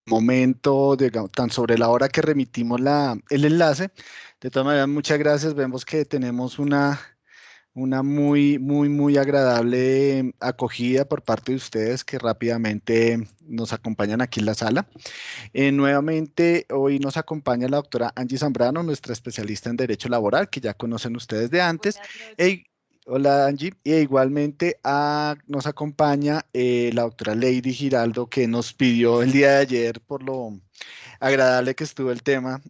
momento, digamos, tan sobre la hora que remitimos el enlace. De todas maneras, muchas gracias. Vemos que tenemos una muy agradable acogida por parte de ustedes que rápidamente nos acompañan aquí en la sala. Nuevamente, hoy nos acompaña la doctora Angie Zambrano, nuestra especialista en Derecho Laboral, que ya conocen ustedes de antes. Buenas noches. Hola Angie, e igualmente nos acompaña la doctora Lady Giraldo, que nos pidió el día de ayer, por lo agradable que estuvo el tema,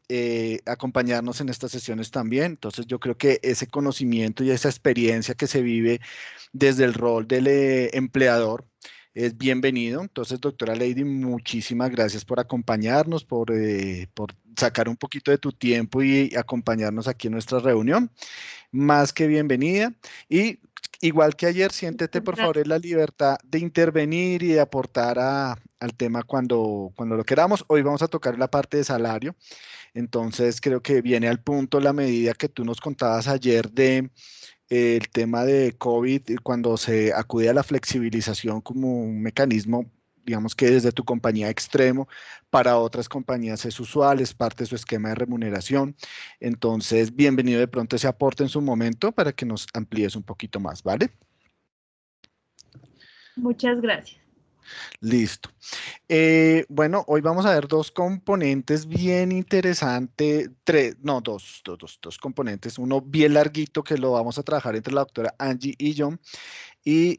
acompañarnos en estas sesiones también. Entonces yo creo que ese conocimiento y esa experiencia que se vive desde el rol del empleador es bienvenido. Entonces, doctora Lady, muchísimas gracias por acompañarnos, por sacar un poquito de tu tiempo y acompañarnos aquí en nuestra reunión. Más que bienvenida. Y igual que ayer, siéntete Muchas por favor gracias. en la libertad de intervenir y de aportar al tema cuando lo queramos. Hoy vamos a tocar la parte de salario. Entonces, creo que viene al punto la medida que tú nos contabas ayer de el tema de COVID, cuando se acude a la flexibilización como un mecanismo, digamos que desde tu compañía extremo, para otras compañías es usual, es parte de su esquema de remuneración. Entonces, bienvenido de pronto ese aporte en su momento para que nos amplíes un poquito más, ¿vale? Muchas gracias. Listo. Bueno, hoy vamos a ver dos componentes bien interesantes, tres, no, dos componentes, uno bien larguito que lo vamos a trabajar entre la doctora Angie y yo, y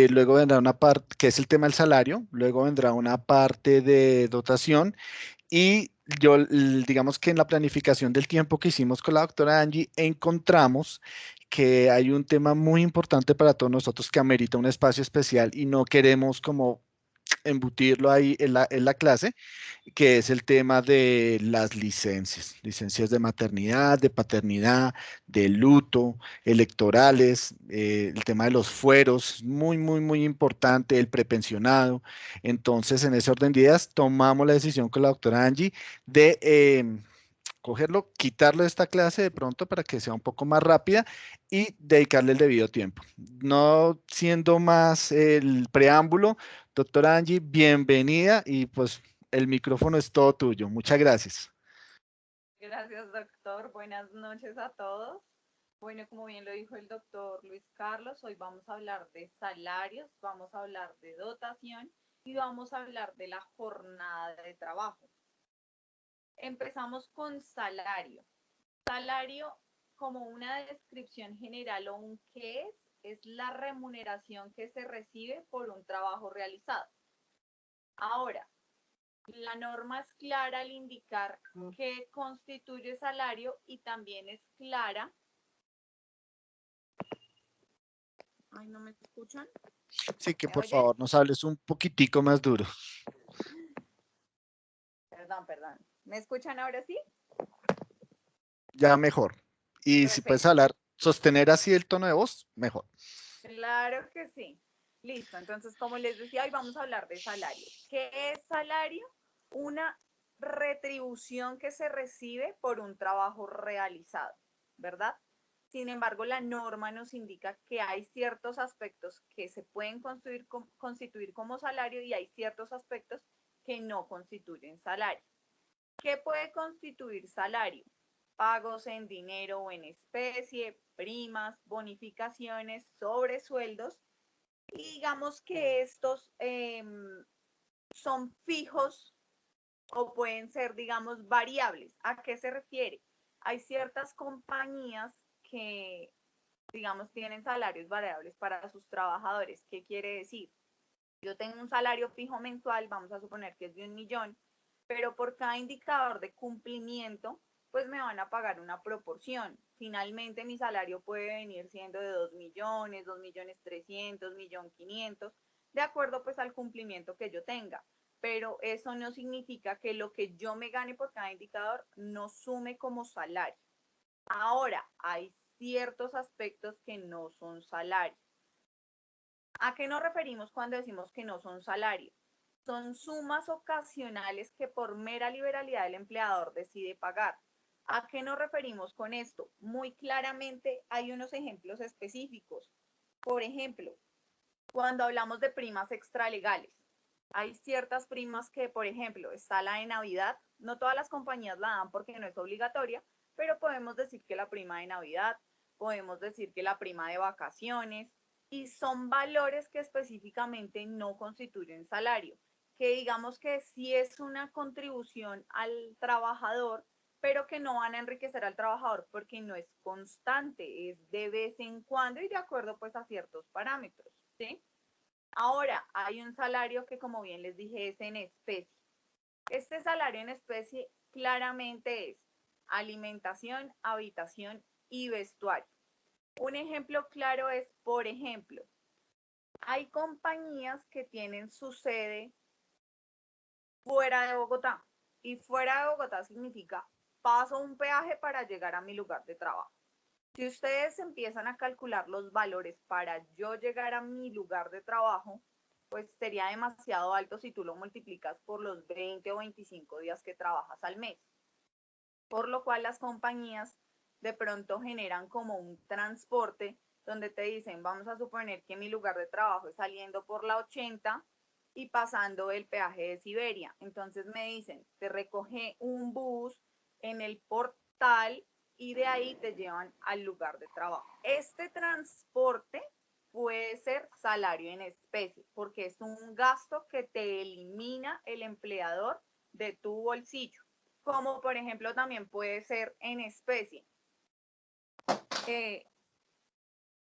luego vendrá una parte que es el tema del salario, luego vendrá una parte de dotación y digamos que en la planificación del tiempo que hicimos con la doctora Angie encontramos que hay un tema muy importante para todos nosotros que amerita un espacio especial y no queremos como embutirlo ahí en la clase, que es el tema de las licencias, licencias de maternidad, de paternidad, de luto, electorales, el tema de los fueros, muy importante, el prepensionado. Entonces, en ese orden de ideas, tomamos la decisión con la doctora Angie de cogerlo, quitarlo de esta clase de pronto para que sea un poco más rápida y dedicarle el debido tiempo. No siendo más el preámbulo, doctora Angie, bienvenida y pues el micrófono es todo tuyo. Muchas gracias. Gracias, doctor. Buenas noches a todos. Bueno, como bien lo dijo el doctor Luis Carlos, hoy vamos a hablar de salarios, vamos a hablar de dotación y vamos a hablar de la jornada de trabajo. Empezamos con salario. Salario, como una descripción general o un qué es la remuneración que se recibe por un trabajo realizado. Ahora, la norma es clara al indicar qué constituye salario y también es clara. Ay, ¿no me escuchan? Sí, que ¿Me por oyen? favor nos hables un poquitico más duro. Perdón. ¿Me escuchan ahora sí? Ya mejor. Y si puedes Perfecto. hablar, sostener así el tono de voz, mejor. Claro que sí. Listo. Entonces, como les decía, hoy vamos a hablar de salario. ¿Qué es salario? Una retribución que se recibe por un trabajo realizado, ¿verdad? Sin embargo, la norma nos indica que hay ciertos aspectos que se pueden constituir como salario y hay ciertos aspectos que no constituyen salario. ¿Qué puede constituir salario? Pagos en dinero o en especie, primas, bonificaciones, sobresueldos. Y digamos que estos son fijos o pueden ser, digamos, variables. ¿A qué se refiere? Hay ciertas compañías que, digamos, tienen salarios variables para sus trabajadores. ¿Qué quiere decir? Yo tengo un salario fijo mensual, vamos a suponer que es de 1.000.000, pero por cada indicador de cumplimiento, pues me van a pagar una proporción. Finalmente mi salario puede venir siendo de 2.000.000, 2.300.000, 1.500.000, de acuerdo pues al cumplimiento que yo tenga. Pero eso no significa que lo que yo me gane por cada indicador no sume como salario. Ahora, hay ciertos aspectos que no son salario. ¿A qué nos referimos cuando decimos que no son salarios? Son sumas ocasionales que por mera liberalidad el empleador decide pagar. ¿A qué nos referimos con esto? Muy claramente hay unos ejemplos específicos. Por ejemplo, cuando hablamos de primas extralegales. Hay ciertas primas que, por ejemplo, está la de Navidad. No todas las compañías la dan porque no es obligatoria, pero podemos decir que la prima de Navidad, podemos decir que la prima de vacaciones, y son valores que específicamente no constituyen salario, que digamos que sí es una contribución al trabajador, pero que no van a enriquecer al trabajador porque no es constante, es de vez en cuando y de acuerdo pues a ciertos parámetros, ¿sí? Ahora, hay un salario que, como bien les dije, es en especie. Este salario en especie claramente es alimentación, habitación y vestuario. Un ejemplo claro es, por ejemplo, hay compañías que tienen su sede fuera de Bogotá. Y fuera de Bogotá significa paso un peaje para llegar a mi lugar de trabajo. Si ustedes empiezan a calcular los valores para yo llegar a mi lugar de trabajo, pues sería demasiado alto si tú lo multiplicas por los 20 o 25 días que trabajas al mes. Por lo cual las compañías de pronto generan como un transporte donde te dicen, vamos a suponer que mi lugar de trabajo es saliendo por la 80 y pasando el peaje de Siberia. Entonces me dicen, te recoge un bus en el portal y de ahí te llevan al lugar de trabajo. Este transporte puede ser salario en especie, porque es un gasto que te elimina el empleador de tu bolsillo, como por ejemplo también puede ser en especie. Eh,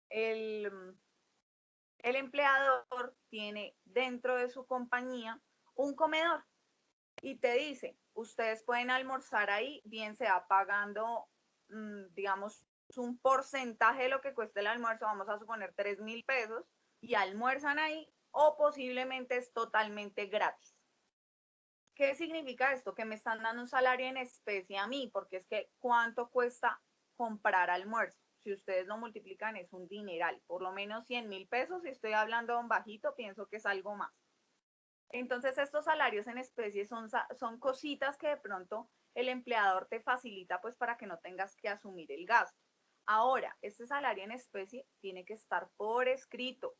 el, el empleador tiene dentro de su compañía un comedor y te dice, ustedes pueden almorzar ahí, bien sea pagando, digamos, un porcentaje de lo que cuesta el almuerzo, vamos a suponer 3.000 pesos, y almuerzan ahí, o posiblemente es totalmente gratis. ¿Qué significa esto? Que me están dando un salario en especie a mí, porque es que ¿cuánto cuesta comprar almuerzo? Si ustedes lo multiplican es un dineral, por lo menos 100.000 pesos, si estoy hablando en bajito, pienso que es algo más. Entonces estos salarios en especie son cositas que de pronto el empleador te facilita pues para que no tengas que asumir el gasto. Ahora, este salario en especie tiene que estar por escrito.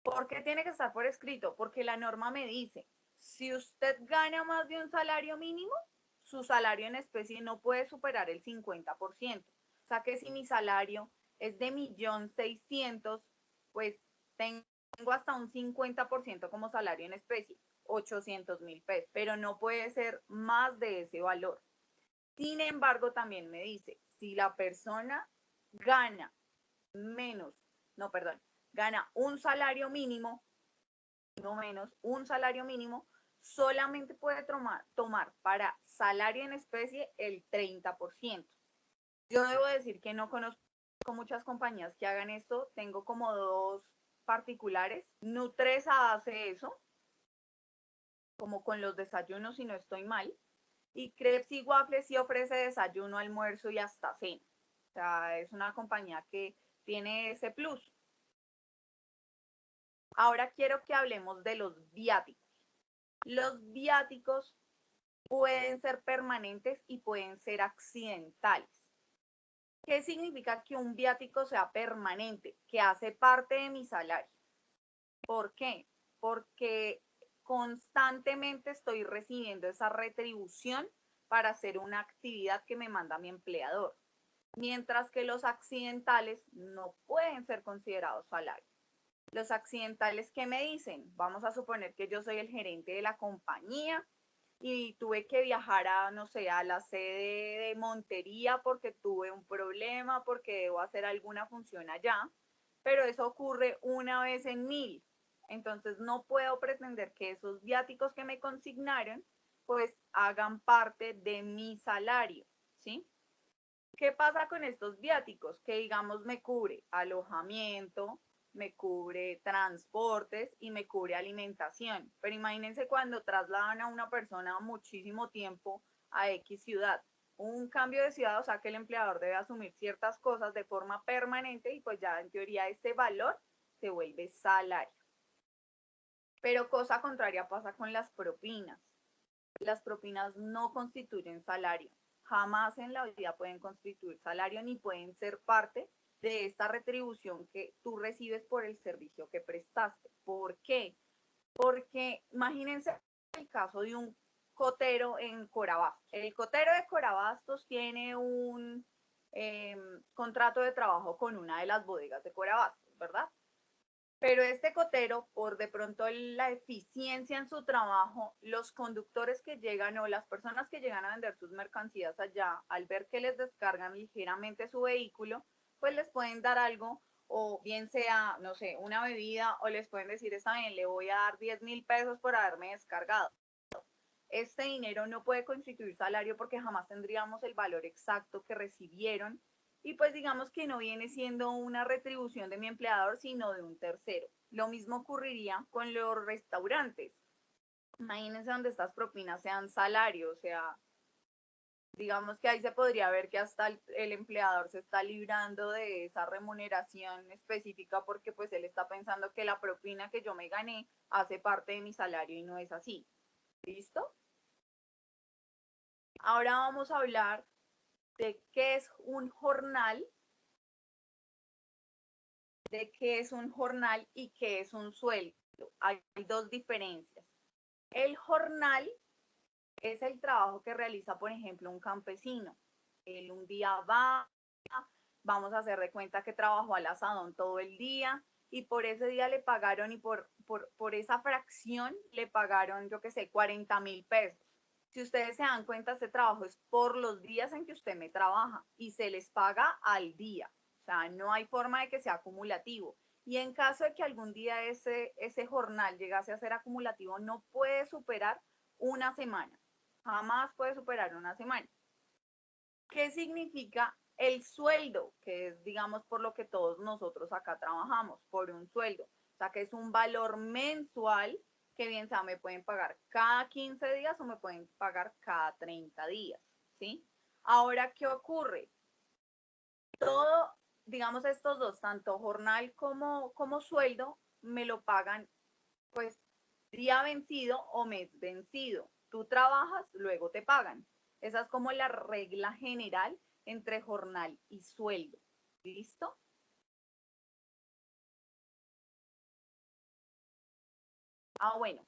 ¿Por qué tiene que estar por escrito? Porque la norma me dice, si usted gana más de un salario mínimo, su salario en especie no puede superar el 50%. O sea que si mi salario es de 1.600.000, pues tengo hasta un 50% como salario en especie, 800.000 pesos, pero no puede ser más de ese valor. Sin embargo, también me dice, si la persona gana menos, no, perdón, gana un salario mínimo, no menos, un salario mínimo, solamente puede tomar para salario en especie el 30%. Yo debo decir que no conozco muchas compañías que hagan esto, tengo como dos particulares. Nutresa hace eso, como con los desayunos, si no estoy mal. Y Crepes y Waffles sí ofrece desayuno, almuerzo y hasta cena. O sea, es una compañía que tiene ese plus. Ahora quiero que hablemos de los viáticos. Los viáticos pueden ser permanentes y pueden ser accidentales. ¿Qué significa que un viático sea permanente? Que hace parte de mi salario. ¿Por qué? Porque constantemente estoy recibiendo esa retribución para hacer una actividad que me manda mi empleador. Mientras que los accidentales no pueden ser considerados salario. Los accidentales, ¿qué me dicen? Vamos a suponer que yo soy el gerente de la compañía y tuve que viajar a, no sé, a la sede de Montería porque tuve un problema, porque debo hacer alguna función allá, pero eso ocurre una vez en 1.000. Entonces no puedo pretender que esos viáticos que me consignaron pues hagan parte de mi salario, ¿sí? ¿Qué pasa con estos viáticos? Que digamos me cubre alojamiento, me cubre transportes y me cubre alimentación. Pero imagínense cuando trasladan a una persona muchísimo tiempo a X ciudad. Un cambio de ciudad, o sea que el empleador debe asumir ciertas cosas de forma permanente y pues ya en teoría ese valor se vuelve salario. Pero cosa contraria pasa con las propinas. Las propinas no constituyen salario. Jamás en la vida pueden constituir salario ni pueden ser parte de esta retribución que tú recibes por el servicio que prestaste. ¿Por qué? Porque imagínense el caso de un cotero en Corabastos. El cotero de Corabastos tiene un contrato de trabajo con una de las bodegas de Corabastos, ¿verdad? Pero este cotero, por de pronto la eficiencia en su trabajo, los conductores que llegan o las personas que llegan a vender sus mercancías allá, al ver que les descargan ligeramente su vehículo, pues les pueden dar algo, o bien sea, no sé, una bebida, o les pueden decir, está bien, le voy a dar 10.000 pesos por haberme descargado. Este dinero no puede constituir salario porque jamás tendríamos el valor exacto que recibieron y pues digamos que no viene siendo una retribución de mi empleador, sino de un tercero. Lo mismo ocurriría con los restaurantes. Imagínense donde estas propinas sean salario, o sea, digamos que ahí se podría ver que hasta el empleador se está librando de esa remuneración específica porque pues él está pensando que la propina que yo me gané hace parte de mi salario y no es así. ¿Listo? Ahora vamos a hablar de qué es un jornal, de qué es un jornal y qué es un sueldo. Hay dos diferencias. El jornal es el trabajo que realiza, por ejemplo, un campesino. Él un día va, vamos a hacer de cuenta que trabajó al asadón todo el día y por ese día le pagaron y por esa fracción le pagaron, yo qué sé, 40.000 pesos. Si ustedes se dan cuenta, este trabajo es por los días en que usted me trabaja y se les paga al día. O sea, no hay forma de que sea acumulativo. Y en caso de que algún día ese jornal llegase a ser acumulativo, no puede superar una semana. Jamás puede superar una semana. ¿Qué significa el sueldo? Que es, digamos, por lo que todos nosotros acá trabajamos, por un sueldo. O sea, que es un valor mensual que bien sea, me pueden pagar cada 15 días o me pueden pagar cada 30 días, ¿sí? Ahora, ¿qué ocurre? Todo, digamos, estos dos, tanto jornal como sueldo, me lo pagan, pues, día vencido o mes vencido. Tú trabajas, luego te pagan. Esa es como la regla general entre jornal y sueldo. ¿Listo? Bueno,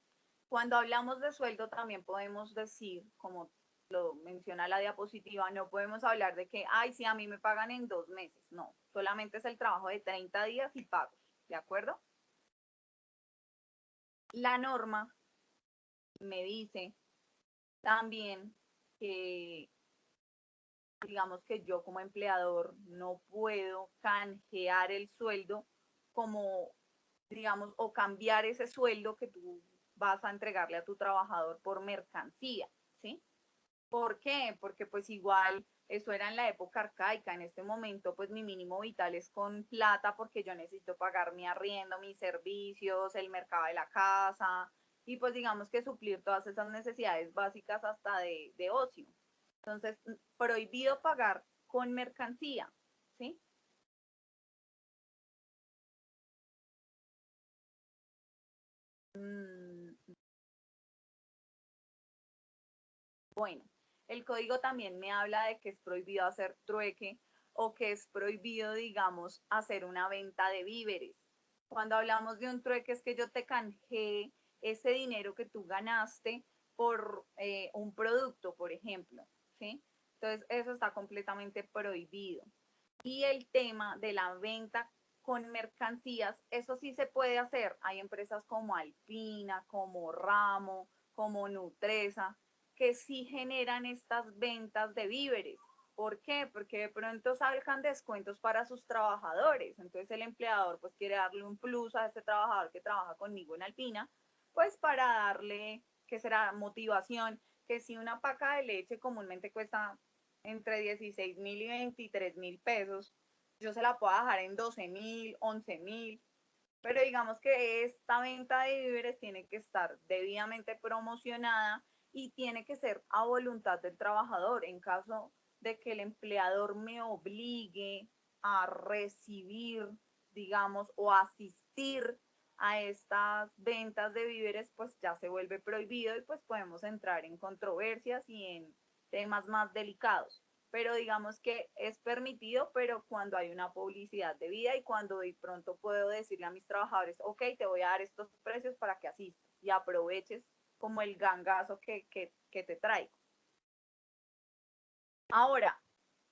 cuando hablamos de sueldo también podemos decir, como lo menciona la diapositiva, no podemos hablar de que, ay, sí, a mí me pagan en 2 meses. No, solamente es el trabajo de 30 días y pagos. ¿De acuerdo? La norma me dice también que digamos que yo como empleador no puedo canjear el sueldo como, digamos, o cambiar ese sueldo que tú vas a entregarle a tu trabajador por mercancía, ¿sí? ¿Por qué? Porque pues igual eso era en la época arcaica, en este momento pues mi mínimo vital es con plata porque yo necesito pagar mi arriendo, mis servicios, el mercado de la casa y pues digamos que suplir todas esas necesidades básicas hasta de ocio. Entonces, prohibido pagar con mercancía, ¿sí? Mm, bueno, el código también me habla de que es prohibido hacer trueque o que es prohibido, digamos, hacer una venta de víveres. Cuando hablamos de un trueque es que yo te canjeé ese dinero que tú ganaste por un producto, por ejemplo, ¿sí? Entonces, eso está completamente prohibido. Y el tema de la venta con mercancías, eso sí se puede hacer. Hay empresas como Alpina, como Ramo, como Nutresa, que sí generan estas ventas de víveres. ¿Por qué? Porque de pronto sacan descuentos para sus trabajadores. Entonces el empleador pues quiere darle un plus a este trabajador que trabaja conmigo en Alpina, pues para darle, ¿qué será? Motivación, que si una paca de leche comúnmente cuesta entre 16.000 y 23.000 pesos, yo se la puedo dejar en 12.000, 11.000, pero digamos que esta venta de víveres tiene que estar debidamente promocionada y tiene que ser a voluntad del trabajador. En caso de que el empleador me obligue a recibir, digamos, o asistir a estas ventas de víveres, pues ya se vuelve prohibido y pues podemos entrar en controversias y en temas más delicados. Pero digamos que es permitido, pero cuando hay una publicidad debida y cuando de pronto puedo decirle a mis trabajadores, ok, te voy a dar estos precios para que asistas. y aproveches como el gangazo que te traigo. Ahora,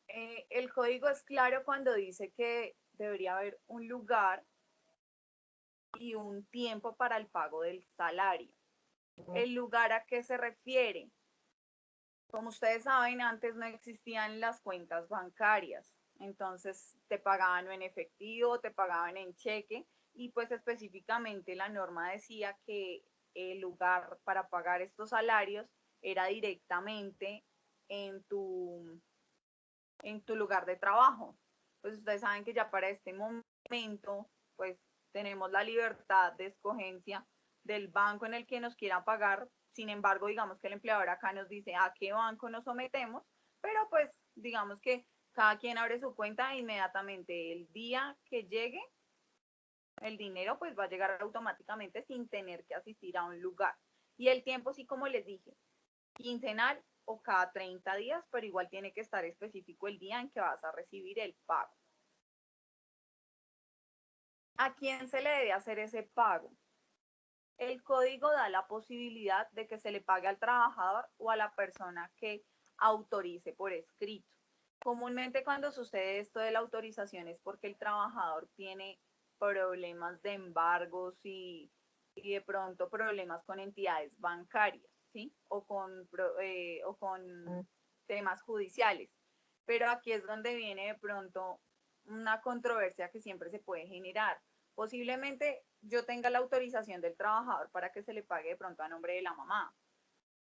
el código es claro cuando dice que debería haber un lugar y un tiempo para el pago del salario. ¿El lugar a qué se refiere? Como ustedes saben, antes no existían las cuentas bancarias, entonces te pagaban en efectivo, te pagaban en cheque y pues específicamente la norma decía que el lugar para pagar estos salarios era directamente en tu, en tu lugar de trabajo. Pues ustedes saben que ya para este momento, pues tenemos la libertad de escogencia del banco en el que nos quiera pagar. Sin embargo, digamos que el empleador acá nos dice a qué banco nos sometemos, pero pues digamos que cada quien abre su cuenta e inmediatamente el día que llegue el dinero pues va a llegar automáticamente sin tener que asistir a un lugar. Y el tiempo, sí, como les dije, quincenal o cada 30 días, pero igual tiene que estar específico el día en que vas a recibir el pago. ¿A quién se le debe hacer ese pago? El código da la posibilidad de que se le pague al trabajador o a la persona que autorice por escrito. Comúnmente cuando sucede esto de la autorización es porque el trabajador tiene problemas de embargos y de pronto problemas con entidades bancarias, ¿sí? O con temas judiciales. Pero aquí es donde viene de pronto una controversia que siempre se puede generar. Posiblemente yo tenga la autorización del trabajador para que se le pague de pronto a nombre de la mamá,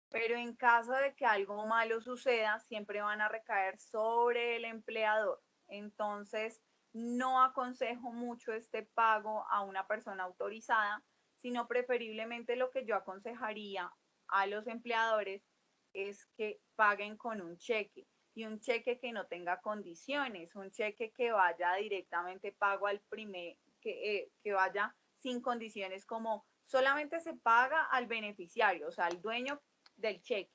pero en caso de que algo malo suceda, siempre van a recaer sobre el empleador. Entonces, no aconsejo mucho este pago a una persona autorizada, sino preferiblemente lo que yo aconsejaría a los empleadores es que paguen con un cheque y un cheque que no tenga condiciones, un cheque que vaya directamente pago al primer, que vaya sin condiciones como solamente se paga al beneficiario, o sea, al dueño del cheque,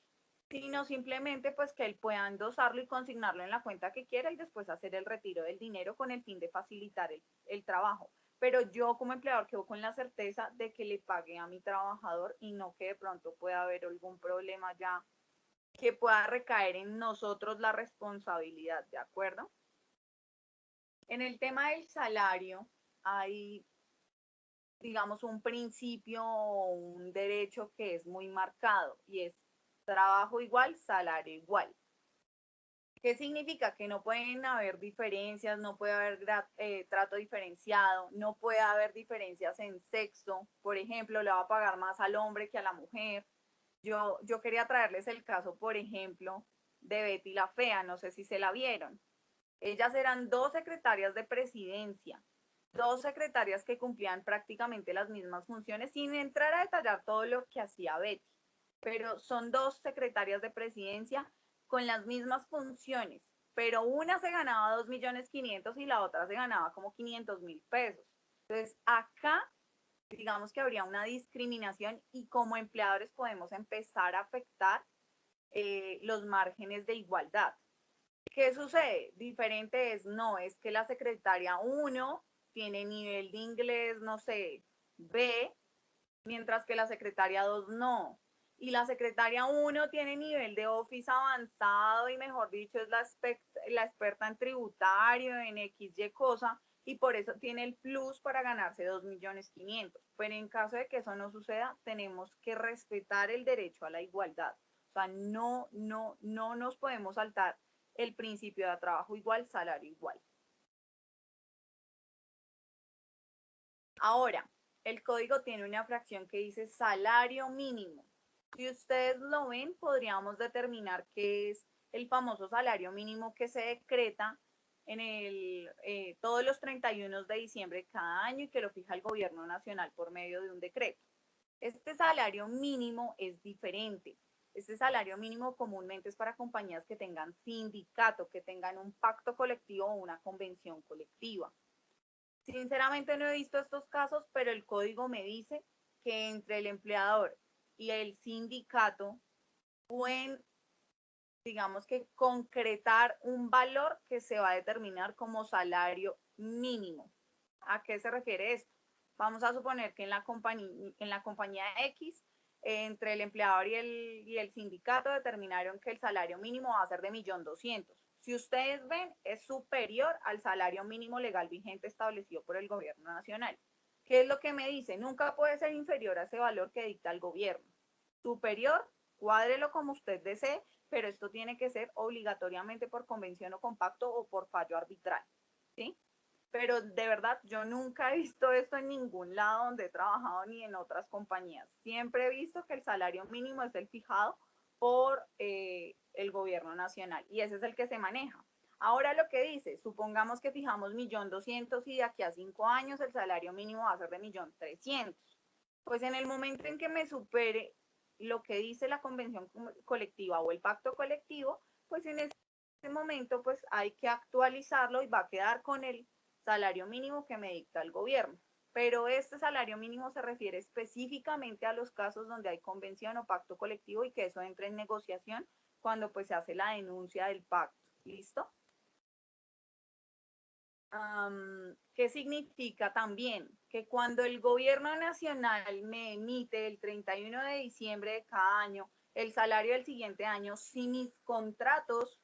sino simplemente pues que él pueda endosarlo y consignarlo en la cuenta que quiera y después hacer el retiro del dinero con el fin de facilitar el trabajo. Pero yo como empleador quedo con la certeza de que le pague a mi trabajador y no que de pronto pueda haber algún problema ya que pueda recaer en nosotros la responsabilidad, ¿de acuerdo? En el tema del salario hay, digamos, un principio o un derecho que es muy marcado y es trabajo igual, salario igual. ¿Qué significa? Que no pueden haber diferencias, no puede haber trato diferenciado, no puede haber diferencias en sexo. Por ejemplo, le va a pagar más al hombre que a la mujer. Yo quería traerles el caso, por ejemplo, de Betty la Fea, no sé si se la vieron. Ellas eran dos secretarias de presidencia, dos secretarias que cumplían prácticamente las mismas funciones, sin entrar a detallar todo lo que hacía Betty, pero son dos secretarias de presidencia con las mismas funciones, pero una se ganaba 2.500.000 y la otra se ganaba como 500.000 pesos. Entonces, acá digamos que habría una discriminación y como empleadores podemos empezar a afectar los márgenes de igualdad. ¿Qué sucede? Diferente es, no, es que la secretaria 1 tiene nivel de inglés, no sé, B, mientras que la secretaria 2 no. Y la secretaria 1 tiene nivel de Office avanzado y mejor dicho es la experta en tributario, en XY cosa, y por eso tiene el plus para ganarse 2.500.000. Pero en caso de que eso no suceda, tenemos que respetar el derecho a la igualdad. O sea, no nos podemos saltar el principio de trabajo igual, salario igual. Ahora, el código tiene una fracción que dice salario mínimo. Si ustedes lo ven, podríamos determinar qué es el famoso salario mínimo que se decreta en todos los 31 de diciembre de cada año y que lo fija el gobierno nacional por medio de un decreto. Este salario mínimo es diferente. Este salario mínimo comúnmente es para compañías que tengan sindicato, que tengan un pacto colectivo o una convención colectiva. Sinceramente no he visto estos casos, pero el código me dice que entre el empleador y el sindicato pueden, digamos que, concretar un valor que se va a determinar como salario mínimo. ¿A qué se refiere esto? Vamos a suponer que en la compañía X, entre el empleador y el sindicato determinaron que el salario mínimo va a ser de 1.200.000. Si ustedes ven, es superior al salario mínimo legal vigente establecido por el gobierno nacional. ¿Qué es lo que me dice? Nunca puede ser inferior a ese valor que dicta el gobierno. Superior, cuádrelo como usted desee, pero esto tiene que ser obligatoriamente por convención o compacto o por fallo arbitral, ¿sí? Pero de verdad yo nunca he visto esto en ningún lado donde he trabajado ni en otras compañías. Siempre he visto que el salario mínimo es el fijado por el gobierno nacional y ese es el que se maneja. Ahora lo que dice, supongamos que fijamos 1.200.000 y de aquí a 5 años el salario mínimo va a ser de 1.300.000. Pues en el momento en que me supere lo que dice la convención colectiva o el pacto colectivo, pues en ese momento pues hay que actualizarlo y va a quedar con el salario mínimo que me dicta el gobierno. Pero este salario mínimo se refiere específicamente a los casos donde hay convención o pacto colectivo y que eso entre en negociación cuando pues se hace la denuncia del pacto. ¿Listo? ¿Qué significa también? Que cuando el gobierno nacional me emite el 31 de diciembre de cada año el salario del siguiente año, si mis contratos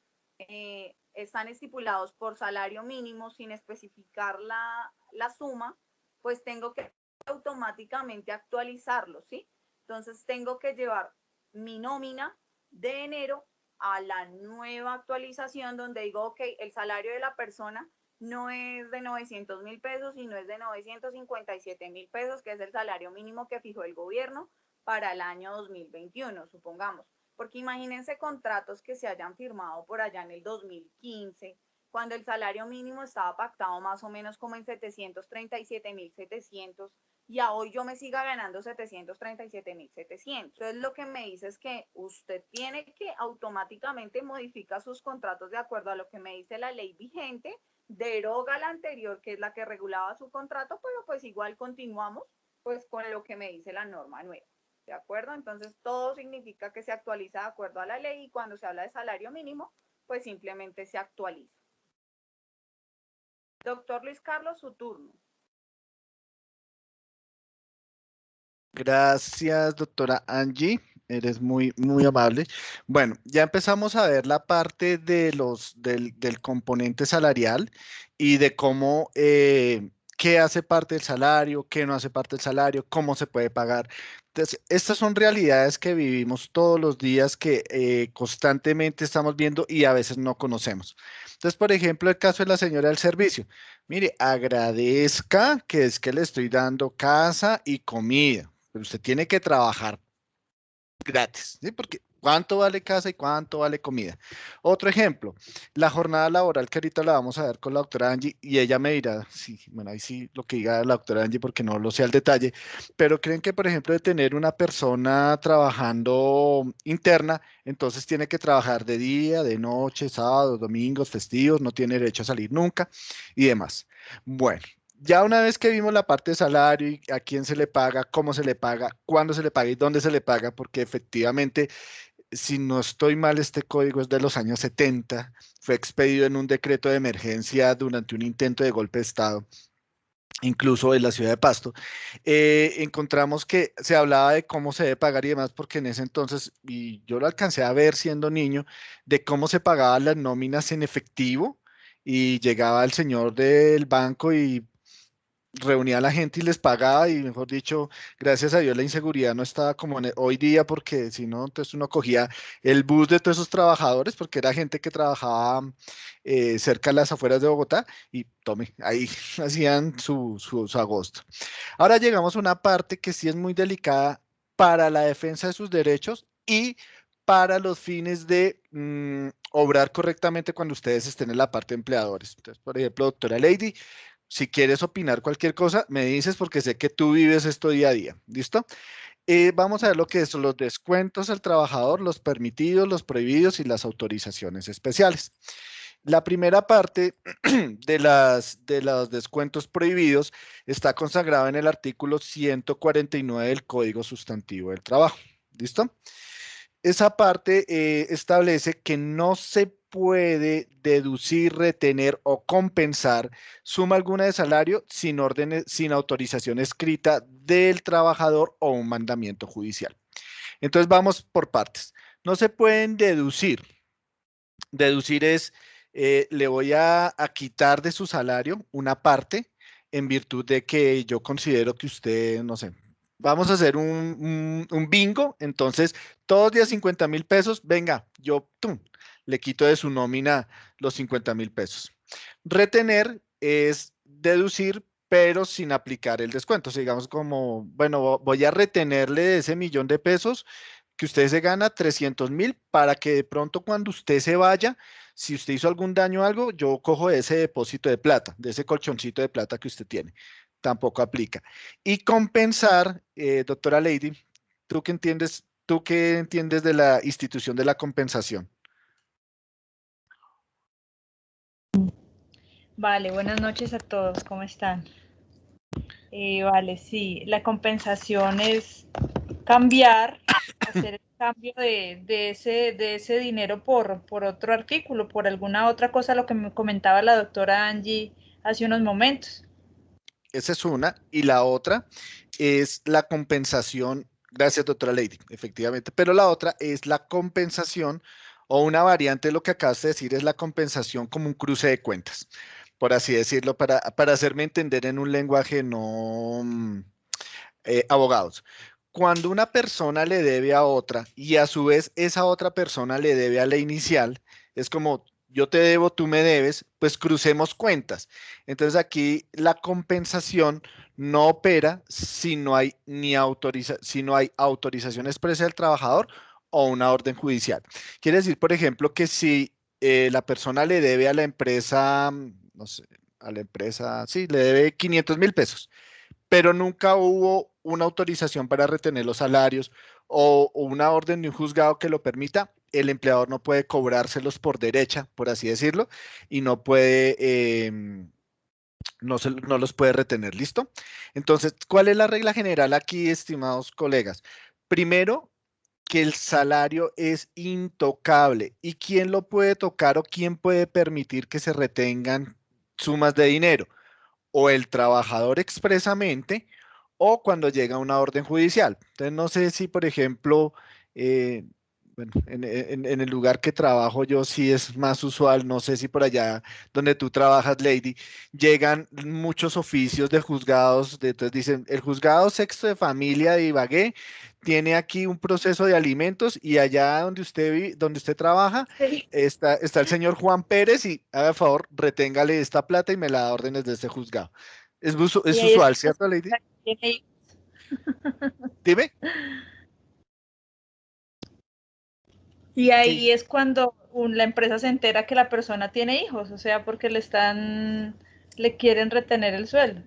están estipulados por salario mínimo sin especificar la suma, pues tengo que automáticamente actualizarlo, ¿sí? Entonces tengo que llevar mi nómina de enero a la nueva actualización donde digo, ok, el salario de la persona no es de 900.000 pesos, sino es de 957.000 pesos, que es el salario mínimo que fijó el gobierno para el año 2021, supongamos. Porque imagínense contratos que se hayan firmado por allá en el 2015, cuando el salario mínimo estaba pactado más o menos como en 737.700 y a hoy yo me siga ganando 737.700. Entonces lo que me dice es que usted tiene que automáticamente modificar sus contratos de acuerdo a lo que me dice la ley vigente, deroga la anterior, que es la que regulaba su contrato, pero pues igual continuamos pues con lo que me dice la norma nueva. ¿De acuerdo? Entonces todo significa que se actualiza de acuerdo a la ley y cuando se habla de salario mínimo, pues simplemente se actualiza. Doctor Luis Carlos, su turno. Gracias, doctora Angie. Eres muy, muy amable. Bueno, ya empezamos a ver la parte de del componente salarial y de cómo, qué hace parte del salario, qué no hace parte del salario, cómo se puede pagar. Entonces, estas son realidades que vivimos todos los días, que constantemente estamos viendo y a veces no conocemos. Entonces, por ejemplo, el caso de la señora del servicio. Mire, agradezca que es que le estoy dando casa y comida, pero usted tiene que trabajar gratis, ¿sí? Porque ¿cuánto vale casa y cuánto vale comida? Otro ejemplo, la jornada laboral que ahorita la vamos a ver con la doctora Angie y ella me dirá, sí, bueno, ahí sí lo que diga la doctora Angie porque no lo sé al detalle, pero creen que, por ejemplo, de tener una persona trabajando interna, entonces tiene que trabajar de día, de noche, sábados, domingos, festivos, no tiene derecho a salir nunca y demás. Bueno, ya una vez que vimos la parte de salario y a quién se le paga, cómo se le paga, cuándo se le paga y dónde se le paga, porque efectivamente, si no estoy mal, este código es de los años 70, fue expedido en un decreto de emergencia durante un intento de golpe de Estado, incluso en la ciudad de Pasto. Encontramos que se hablaba de cómo se debe pagar y demás, porque en ese entonces, y yo lo alcancé a ver siendo niño, de cómo se pagaban las nóminas en efectivo. Y llegaba el señor del banco y reunía a la gente y les pagaba y mejor dicho, gracias a Dios la inseguridad no estaba como hoy día porque si no, entonces uno cogía el bus de todos esos trabajadores porque era gente que trabajaba cerca de las afueras de Bogotá y tome, ahí hacían su agosto. Ahora llegamos a una parte que sí es muy delicada para la defensa de sus derechos y para los fines de obrar correctamente cuando ustedes estén en la parte de empleadores. Entonces, por ejemplo, doctora Lady, si quieres opinar cualquier cosa, me dices porque sé que tú vives esto día a día. ¿Listo? Vamos a ver lo que son los descuentos al trabajador, los permitidos, los prohibidos y las autorizaciones especiales. La primera parte de los descuentos prohibidos está consagrado en el artículo 149 del Código Sustantivo del Trabajo. ¿Listo? esa parte establece que no se puede deducir, retener o compensar suma alguna de salario sin órdenes, sin autorización escrita del trabajador o un mandamiento judicial. Entonces vamos por partes. No se pueden deducir. Deducir es, le voy a quitar de su salario una parte en virtud de que yo considero que usted, no sé, vamos a hacer un bingo, entonces todos los días 50.000 pesos, venga, yo tum, le quito de su nómina los 50.000 pesos. Retener es deducir, pero sin aplicar el descuento. O sea, digamos como, bueno, voy a retenerle de ese 1.000.000 de pesos que usted se gana 300.000 para que de pronto cuando usted se vaya, si usted hizo algún daño o algo, yo cojo ese depósito de plata, de ese colchoncito de plata que usted tiene. Tampoco aplica. Y compensar, doctora Lady, tú qué entiendes de la institución de la compensación? Vale, buenas noches a todos, ¿cómo están? Vale, sí, la compensación es cambiar, hacer el cambio de ese dinero por otro artículo, por alguna otra cosa, lo que me comentaba la doctora Angie hace unos momentos. Esa es una. Y la otra es la compensación, gracias, doctora Lady, efectivamente, pero la otra es la compensación o una variante de lo que acabas de decir, es la compensación como un cruce de cuentas, por así decirlo, para hacerme entender en un lenguaje no abogados. Cuando una persona le debe a otra y a su vez esa otra persona le debe a la inicial, es como yo te debo, tú me debes, pues crucemos cuentas. Entonces aquí la compensación no opera si no hay si no hay autorización expresa del trabajador o una orden judicial. Quiere decir, por ejemplo, que si la persona le debe a la empresa, no sé, a la empresa, sí, le debe 500.000 pesos, pero nunca hubo una autorización para retener los salarios o una orden de un juzgado que lo permita, el empleador no puede cobrárselos por derecha, por así decirlo, y no puede, no los puede retener, ¿listo? Entonces, ¿cuál es la regla general aquí, estimados colegas? Primero, que el salario es intocable. ¿Y quién lo puede tocar o quién puede permitir que se retengan sumas de dinero? O el trabajador expresamente o cuando llega una orden judicial. Entonces, no sé si, por ejemplo, eh, bueno, en el lugar que trabajo yo sí es más usual, no sé si por allá donde tú trabajas, Lady, llegan muchos oficios de juzgados, entonces dicen, el juzgado sexto de familia de Ibagué tiene aquí un proceso de alimentos y allá donde usted donde usted trabaja, Sí. está el señor Juan Pérez y haga favor, reténgale esta plata y me la da órdenes de este juzgado. Y Es ahí es usual, ¿cierto, Lady? Dime. y Sí. ahí es cuando la empresa se entera que la persona tiene hijos, o sea, porque le quieren retener el sueldo.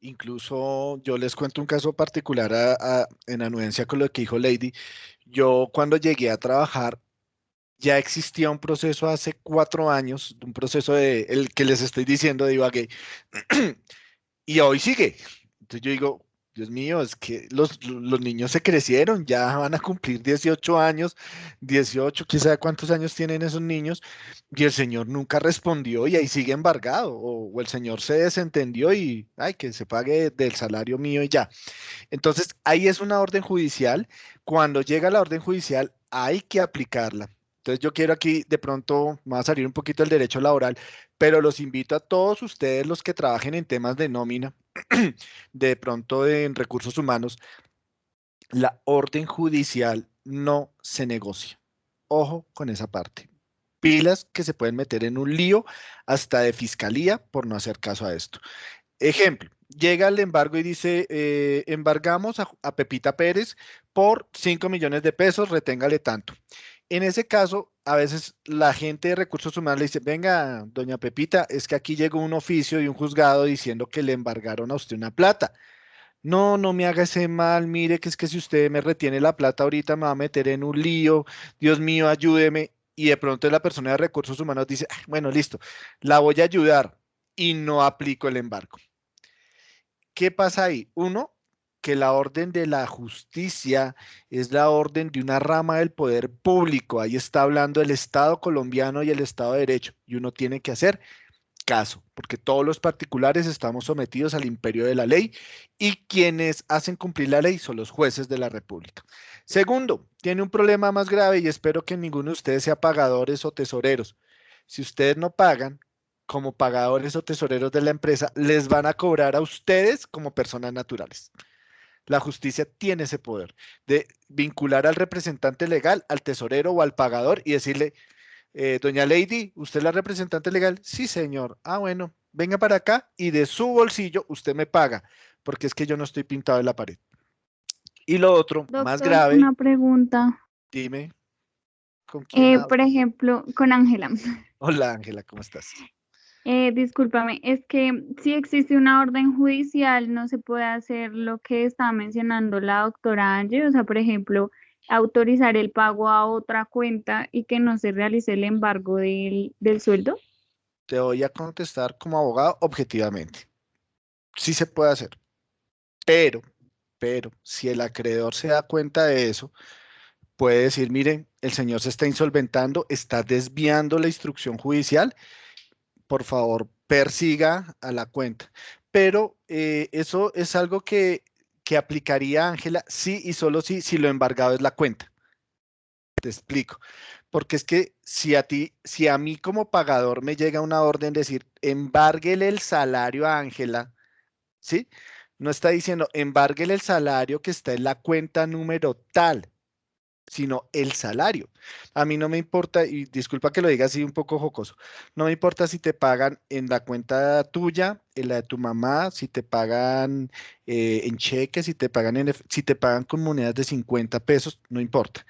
Incluso yo les cuento un caso particular en anuencia con lo que dijo Lady. Yo cuando llegué a trabajar ya existía un proceso hace 4 años, un proceso de el que les estoy diciendo de Ibagué, y hoy sigue. Entonces yo digo, Dios mío, es que los niños se crecieron, ya van a cumplir 18 años, 18, quién sabe cuántos años tienen esos niños, y el señor nunca respondió y ahí sigue embargado, o el señor se desentendió y, ay, que se pague del salario mío y ya. Entonces, ahí es una orden judicial. Cuando llega la orden judicial, hay que aplicarla. Entonces, yo quiero aquí, de pronto, me va a salir un poquito del derecho laboral, pero los invito a todos ustedes los que trabajen en temas de nómina, de pronto en recursos humanos, la orden judicial no se negocia. Ojo con esa parte. Pilas que se pueden meter en un lío hasta de fiscalía por no hacer caso a esto. Ejemplo, llega el embargo y dice, embargamos a Pepita Pérez por 5 millones de pesos, reténgale tanto. En ese caso, a veces la gente de recursos humanos le dice, venga, doña Pepita, es que aquí llegó un oficio de un juzgado diciendo que le embargaron a usted una plata. No, no me haga ese mal, mire que es que si usted me retiene la plata ahorita me va a meter en un lío, Dios mío, ayúdeme. Y de pronto la persona de recursos humanos dice, "Ah, bueno, listo, la voy a ayudar y no aplico el embargo". ¿Qué pasa ahí? Uno, que la orden de la justicia es la orden de una rama del poder público. Ahí está hablando el Estado colombiano y el Estado de Derecho. Y uno tiene que hacer caso, porque todos los particulares estamos sometidos al imperio de la ley y quienes hacen cumplir la ley son los jueces de la República. Segundo, tiene un problema más grave y espero que ninguno de ustedes sea pagadores o tesoreros. Si ustedes no pagan como pagadores o tesoreros de la empresa, les van a cobrar a ustedes como personas naturales. La justicia tiene ese poder de vincular al representante legal, al tesorero o al pagador y decirle, doña Lady, ¿usted es la representante legal? Sí, señor. Ah, bueno, venga para acá y de su bolsillo usted me paga, porque es que yo no estoy pintado en la pared. Y lo otro, más Doctor, grave, una pregunta. dime, ¿con quién hablo? Por ejemplo, con Ángela. Hola, Ángela, ¿cómo estás? Discúlpame, es que si existe una orden judicial, no se puede hacer lo que estaba mencionando la doctora Angie, o sea, por ejemplo, autorizar el pago a otra cuenta y que no se realice el embargo del sueldo. Te voy a contestar como abogado objetivamente. Sí se puede hacer, pero, si el acreedor se da cuenta de eso, puede decir, miren, el señor se está insolventando, está desviando la instrucción judicial, por favor, persiga a la cuenta. Pero eso es algo que aplicaría Ángela sí y solo si lo embargado es la cuenta. Te explico. Porque es que si a mí como pagador me llega una orden de decir, embárguele el salario a Ángela, ¿sí? No está diciendo, embárguele el salario que está en la cuenta número tal, sino el salario. A mí no me importa, y disculpa que lo diga así un poco jocoso, no me importa si te pagan en la cuenta tuya, en la de tu mamá, si te pagan en cheques, si te pagan si te pagan con monedas de 50 pesos, no importa,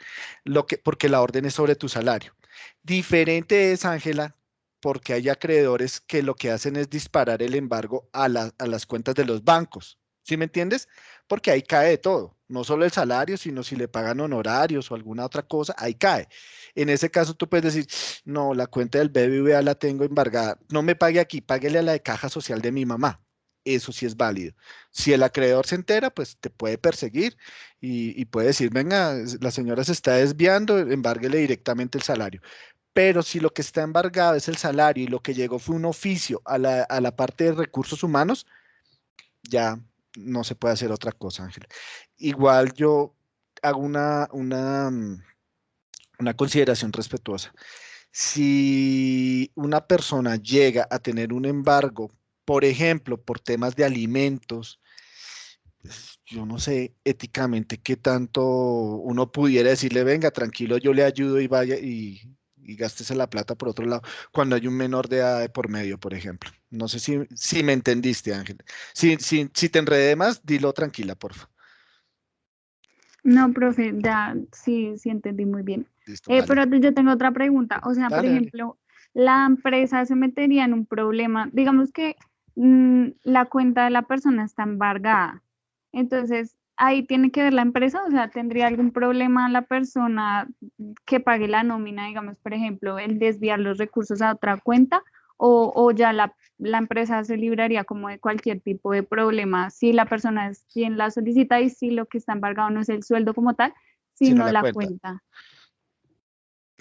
porque la orden es sobre tu salario. Diferente es, Ángela, porque hay acreedores que lo que hacen es disparar el embargo a las cuentas de los bancos. ¿Sí me entiendes? Porque ahí cae de todo, no solo el salario, sino si le pagan honorarios o alguna otra cosa, ahí cae. En ese caso tú puedes decir, no, la cuenta del BBVA la tengo embargada, no me pague aquí, páguele a la de caja social de mi mamá. Eso sí es válido. Si el acreedor se entera, pues te puede perseguir y puede decir, venga, la señora se está desviando, embárguele directamente el salario. Pero si lo que está embargado es el salario y lo que llegó fue un oficio a la parte de recursos humanos, ya no se puede hacer otra cosa, Ángel. Igual yo hago una consideración respetuosa. Si una persona llega a tener un embargo, por ejemplo, por temas de alimentos, pues, yo no sé éticamente qué tanto uno pudiera decirle, venga, tranquilo, yo le ayudo y vaya y gástese la plata por otro lado, cuando hay un menor de edad de por medio, por ejemplo. No sé si me entendiste, Ángel. Si te enredé más, dilo tranquila, porfa. No, profe, ya sí entendí muy bien. Listo, vale. Pero yo tengo otra pregunta. O sea, por Dale, dale. ejemplo, la empresa se metería en un problema. Digamos que la cuenta de la persona está embargada. Entonces, ahí tiene que ver la empresa. O sea, ¿tendría algún problema la persona que pague la nómina, digamos, por ejemplo, el desviar los recursos a otra cuenta? O ya la empresa se libraría como de cualquier tipo de problema si la persona es quien la solicita y si lo que está embargado no es el sueldo como tal, Sino sino la la cuenta. cuenta.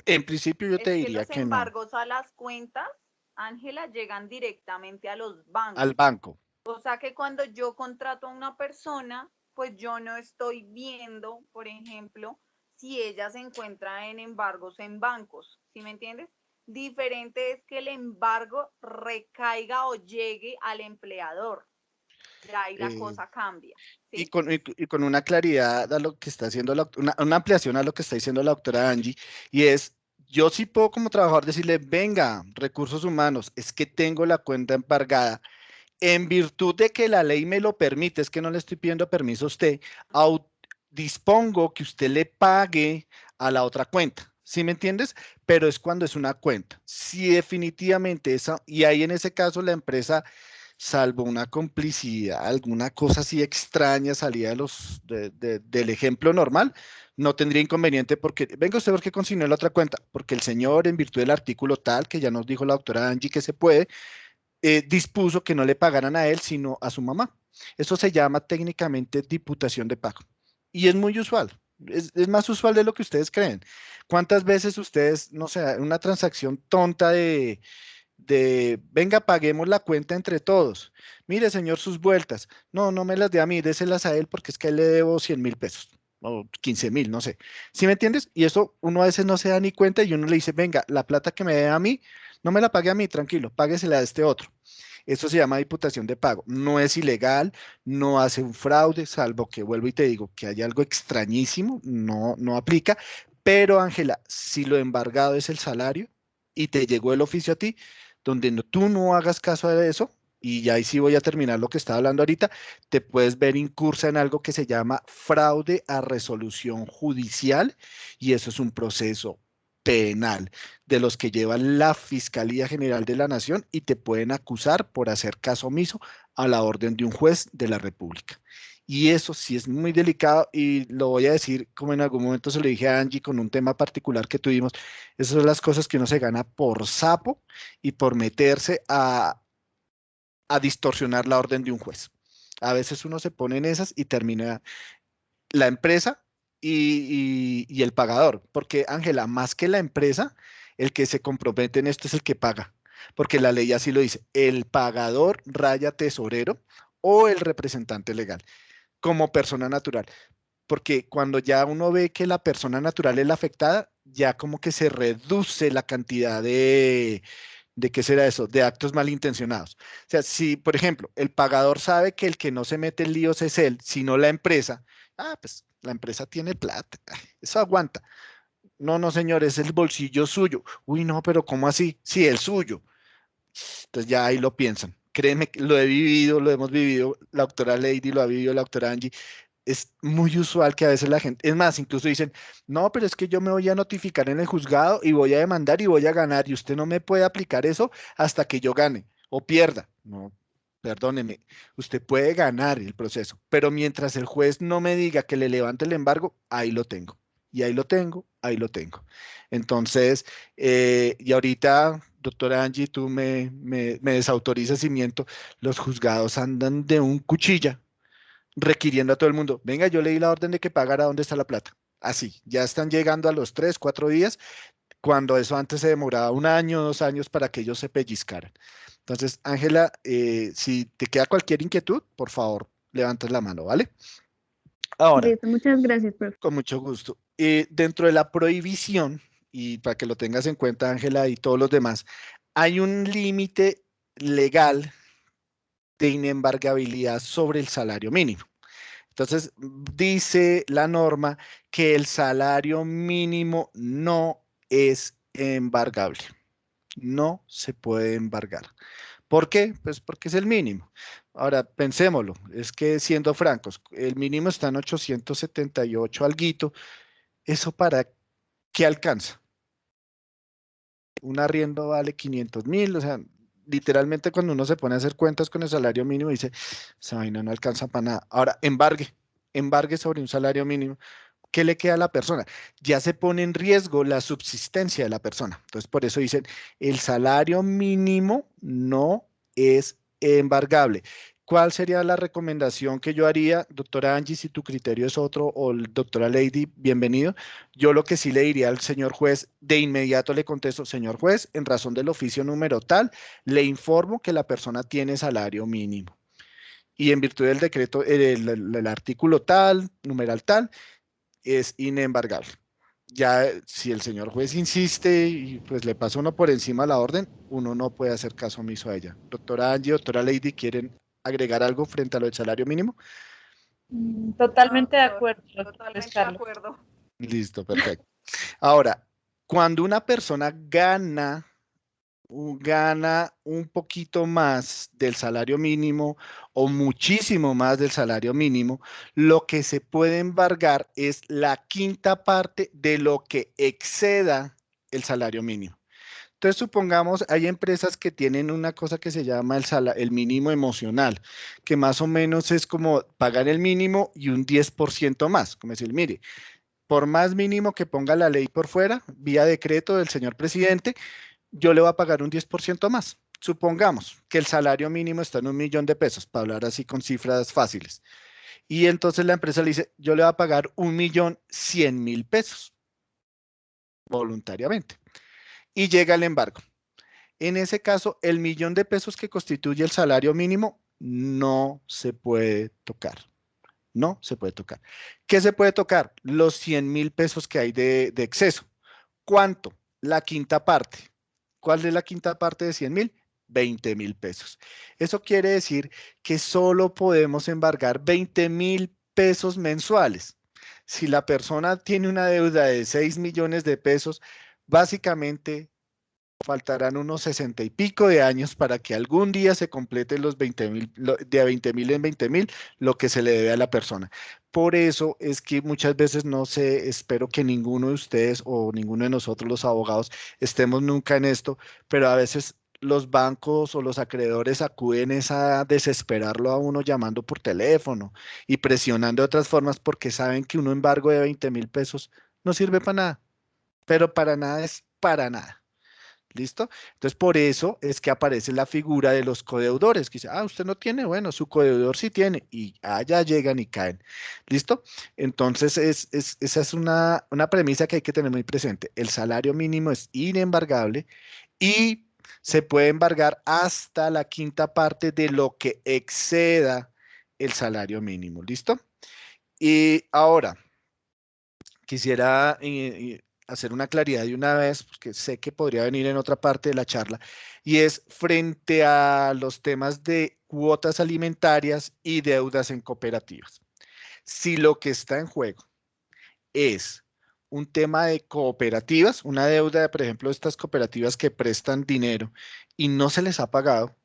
En principio yo te Es que diría los que no, embargos a las cuentas, Ángela, llegan directamente a los bancos. al banco. O sea que cuando yo contrato a una persona, pues yo no estoy viendo, por ejemplo, si ella se encuentra en embargos en bancos, ¿sí me entiendes? Diferente es que el embargo recaiga o llegue al empleador. Ya ahí la Eh, cosa cambia, y ¿sí? con una claridad a lo que está haciendo una ampliación a lo que está diciendo la doctora Angie, y es, yo sí puedo como trabajador decirle, venga, recursos humanos, es que tengo la cuenta embargada, en virtud de que la ley me lo permite, es que no le estoy pidiendo permiso a usted, dispongo que usted le pague a la otra cuenta. ¿Sí me entiendes? Pero es cuando es una cuenta. Si definitivamente esa, y ahí en ese caso la empresa, salvo una complicidad, alguna cosa así extraña salida del ejemplo normal, no tendría inconveniente porque, venga usted porque consignó la otra cuenta, porque el señor en virtud del artículo tal, que ya nos dijo la doctora Angie que se puede, dispuso que no le pagaran a él, sino a su mamá. Eso se llama técnicamente diputación de pago. Y es muy usual. Es más usual de lo que ustedes creen. ¿Cuántas veces ustedes, no sé, una transacción tonta venga, paguemos la cuenta entre todos? Mire, señor, sus vueltas. No, no me las dé a mí, déselas a él porque es que a él le debo 100.000 pesos o 15.000, no sé. ¿Sí me entiendes? Y eso uno a veces no se da ni cuenta y uno le dice, venga, la plata que me dé a mí, no me la pague a mí, tranquilo, páguesela a este otro. Eso se llama diputación de pago. No es ilegal, no hace un fraude, salvo que vuelvo y te digo que hay algo extrañísimo, no, no aplica. Pero Ángela, si lo embargado es el salario y te llegó el oficio a ti, donde tú no hagas caso de eso, y ya ahí sí voy a terminar lo que estaba hablando ahorita, te puedes ver incursa en algo que se llama fraude a resolución judicial, y eso es un proceso penal de los que llevan la Fiscalía General de la Nación y te pueden acusar por hacer caso omiso a la orden de un juez de la República. Y eso sí es muy delicado y lo voy a decir como en algún momento se lo dije a Angie con un tema particular que tuvimos. Esas son las cosas que uno se gana por sapo y por meterse a distorsionar la orden de un juez. A veces uno se pone en esas y termina la empresa y el pagador, porque Ángela, más que la empresa, el que se compromete en esto es el que paga, porque la ley así lo dice, el pagador raya tesorero o el representante legal como persona natural, porque cuando ya uno ve que la persona natural es la afectada, ya como que se reduce la cantidad ¿de qué será eso? De actos malintencionados. O sea, si, por ejemplo, el pagador sabe que el que no se mete en líos es él, sino la empresa, pues la empresa tiene plata, eso aguanta. No, no, señor, es el bolsillo suyo. Uy, no, pero ¿cómo así? Sí, el suyo. Entonces ya ahí lo piensan. Créeme que lo he vivido, lo hemos vivido, la doctora Lady lo ha vivido, la doctora Angie. Es muy usual que a veces la gente, es más, incluso dicen, no, pero es que yo me voy a notificar en el juzgado y voy a demandar y voy a ganar y usted no me puede aplicar eso hasta que yo gane o pierda. No, perdóneme, usted puede ganar el proceso, pero mientras el juez no me diga que le levante el embargo, ahí lo tengo. Y ahí lo tengo, ahí lo tengo. Entonces, y ahorita, doctora Angie, tú me desautorizas y miento, los juzgados andan de un cuchilla requiriendo a todo el mundo, venga, yo leí la orden de que pagara, ¿dónde está la plata? Así, ya están llegando a los 3, 4 días, cuando eso antes se demoraba 1 año, 2 años para que ellos se pellizcaran. Entonces, Ángela, si te queda cualquier inquietud, por favor, levantas la mano, ¿vale? Ahora, Listo, muchas gracias, profe. con mucho gusto. Dentro de la prohibición, y para que lo tengas en cuenta, Ángela, y todos los demás, hay un límite legal de inembargabilidad sobre el salario mínimo. Entonces, dice la norma que el salario mínimo no es embargable. No se puede embargar. ¿Por qué? Pues porque es el mínimo. Ahora, pensémoslo, es que siendo francos, el mínimo está en 878 alguito. ¿Eso para qué alcanza? Un arriendo vale 500.000, o sea, literalmente cuando uno se pone a hacer cuentas con el salario mínimo, dice, esa vaina no alcanza para nada. Ahora, embargue sobre un salario mínimo. ¿Qué le queda a la persona? Ya se pone en riesgo la subsistencia de la persona. Entonces, por eso dicen, el salario mínimo no es embargable. ¿Cuál sería la recomendación que yo haría, doctora Angie, si tu criterio es otro, o doctora Lady, bienvenido? Yo lo que sí le diría al señor juez, de inmediato le contesto, señor juez, en razón del oficio número tal, le informo que la persona tiene salario mínimo. Y en virtud del decreto, el artículo tal, numeral tal, es inembargable. Ya si el señor juez insiste y pues le pasa uno por encima la orden, uno no puede hacer caso omiso a ella. Doctora Angie, doctora Lady, ¿quieren agregar algo frente a lo del salario mínimo? Totalmente de doctor, acuerdo, doctor totalmente de Carlos. acuerdo. Listo, perfecto. Ahora, cuando una persona gana un poquito más del salario mínimo o muchísimo más del salario mínimo, lo que se puede embargar es la quinta parte de lo que exceda el salario mínimo. Entonces, supongamos, hay empresas que tienen una cosa que se llama el mínimo emocional, que más o menos es como pagar el mínimo y un 10% más, como decir, mire, por más mínimo que ponga la ley por fuera, vía decreto del señor presidente, yo le voy a pagar un 10% más. supongamos que el salario mínimo está en 1.000.000 de pesos, para hablar así con cifras fáciles. Y entonces la empresa le dice, yo le voy a pagar 1.100.000 pesos voluntariamente. Y llega el embargo. En ese caso, el 1.000.000 de pesos que constituye el salario mínimo no se puede tocar. No se puede tocar. ¿Qué se puede tocar? Los 100.000 pesos que hay de exceso. ¿Cuánto? La quinta parte. ¿Cuál es la quinta parte de 100.000? 20.000 pesos. Eso quiere decir que solo podemos embargar 20.000 pesos mensuales. Si la persona tiene una deuda de 6 millones de pesos, básicamente faltarán unos 60 y pico de años para que algún día se completen los 20.000, de 20.000 en 20.000, lo que se le debe a la persona. Por eso es que muchas veces no sé, espero que ninguno de ustedes o ninguno de nosotros los abogados estemos nunca en esto, pero a veces los bancos o los acreedores acuden a desesperarlo a uno llamando por teléfono y presionando de otras formas porque saben que un embargo de 20.000 pesos no sirve para nada, pero para nada es para nada. ¿Listo? Entonces, por eso es que aparece la figura de los codeudores, que dice, usted no tiene, bueno, su codeudor sí tiene, y allá llegan y caen. ¿Listo? Entonces, esa es una premisa que hay que tener muy presente. El salario mínimo es inembargable y se puede embargar hasta la quinta parte de lo que exceda el salario mínimo. ¿Listo? Y ahora, quisiera hacer una claridad de una vez, porque sé que podría venir en otra parte de la charla, y es frente a los temas de cuotas alimentarias y deudas en cooperativas. Si lo que está en juego es un tema de cooperativas, una deuda de, por ejemplo, estas cooperativas que prestan dinero y no se les ha pagado,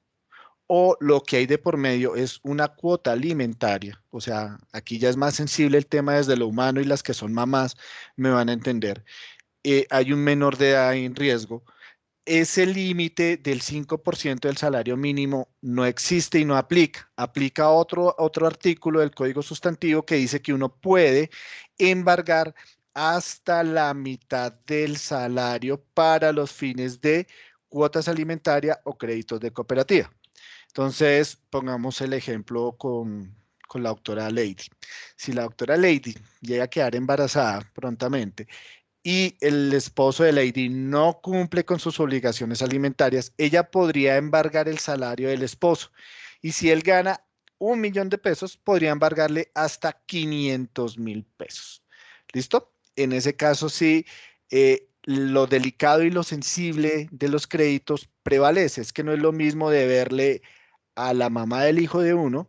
o lo que hay de por medio es una cuota alimentaria, o sea, aquí ya es más sensible el tema desde lo humano y las que son mamás me van a entender. Hay un menor de edad en riesgo. Ese límite del 5% del salario mínimo no existe y no aplica. Aplica otro artículo del Código Sustantivo que dice que uno puede embargar hasta la mitad del salario para los fines de cuotas alimentarias o créditos de cooperativa. Entonces, pongamos el ejemplo con la doctora Lady. Si la doctora Lady llega a quedar embarazada prontamente y el esposo de Lady no cumple con sus obligaciones alimentarias, ella podría embargar el salario del esposo. Y si él gana 1.000.000 de pesos, podría embargarle hasta 500.000 pesos. ¿Listo? En ese caso, sí, lo delicado y lo sensible de los créditos prevalece. Es que no es lo mismo deberle a la mamá del hijo de uno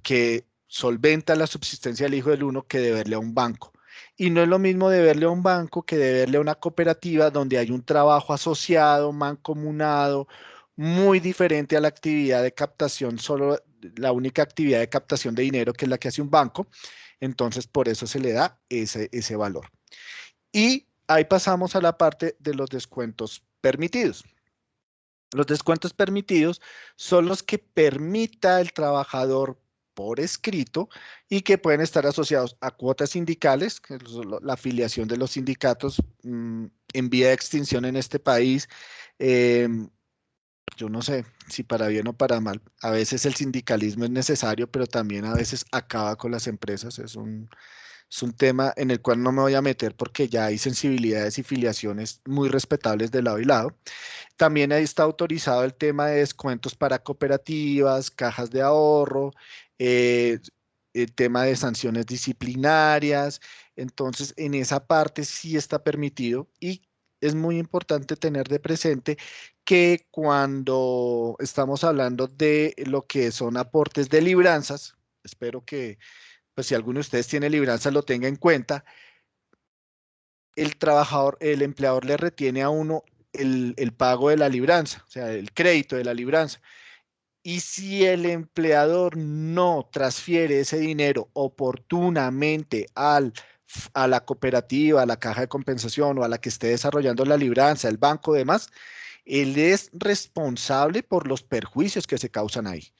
que solventa la subsistencia del hijo del uno que deberle a un banco. Y no es lo mismo deberle a un banco que deberle a una cooperativa donde hay un trabajo asociado, mancomunado, muy diferente a la actividad de captación, solo la única actividad de captación de dinero que es la que hace un banco. Entonces, por eso se le da ese valor. Y ahí pasamos a la parte de los descuentos permitidos. Los descuentos permitidos son los que permita el trabajador por escrito y que pueden estar asociados a cuotas sindicales, que es la afiliación de los sindicatos en vía de extinción en este país. Yo no sé si para bien o para mal. A veces el sindicalismo es necesario, pero también a veces acaba con las empresas. Es un tema en el cual no me voy a meter porque ya hay sensibilidades y filiaciones muy respetables de lado y lado. También ahí está autorizado el tema de descuentos para cooperativas, cajas de ahorro, eh, el tema de sanciones disciplinarias. Entonces, en esa parte sí está permitido y es muy importante tener de presente que cuando estamos hablando de lo que son aportes de libranzas, espero que, pues si alguno de ustedes tiene libranzas, lo tenga en cuenta, el trabajador, el empleador le retiene a uno el pago de la libranza, o sea, el crédito de la libranza. Y si el empleador no transfiere ese dinero oportunamente a la cooperativa, a la caja de compensación o a la que esté desarrollando la libranza, el banco, demás, él es responsable por los perjuicios que se causan ahí.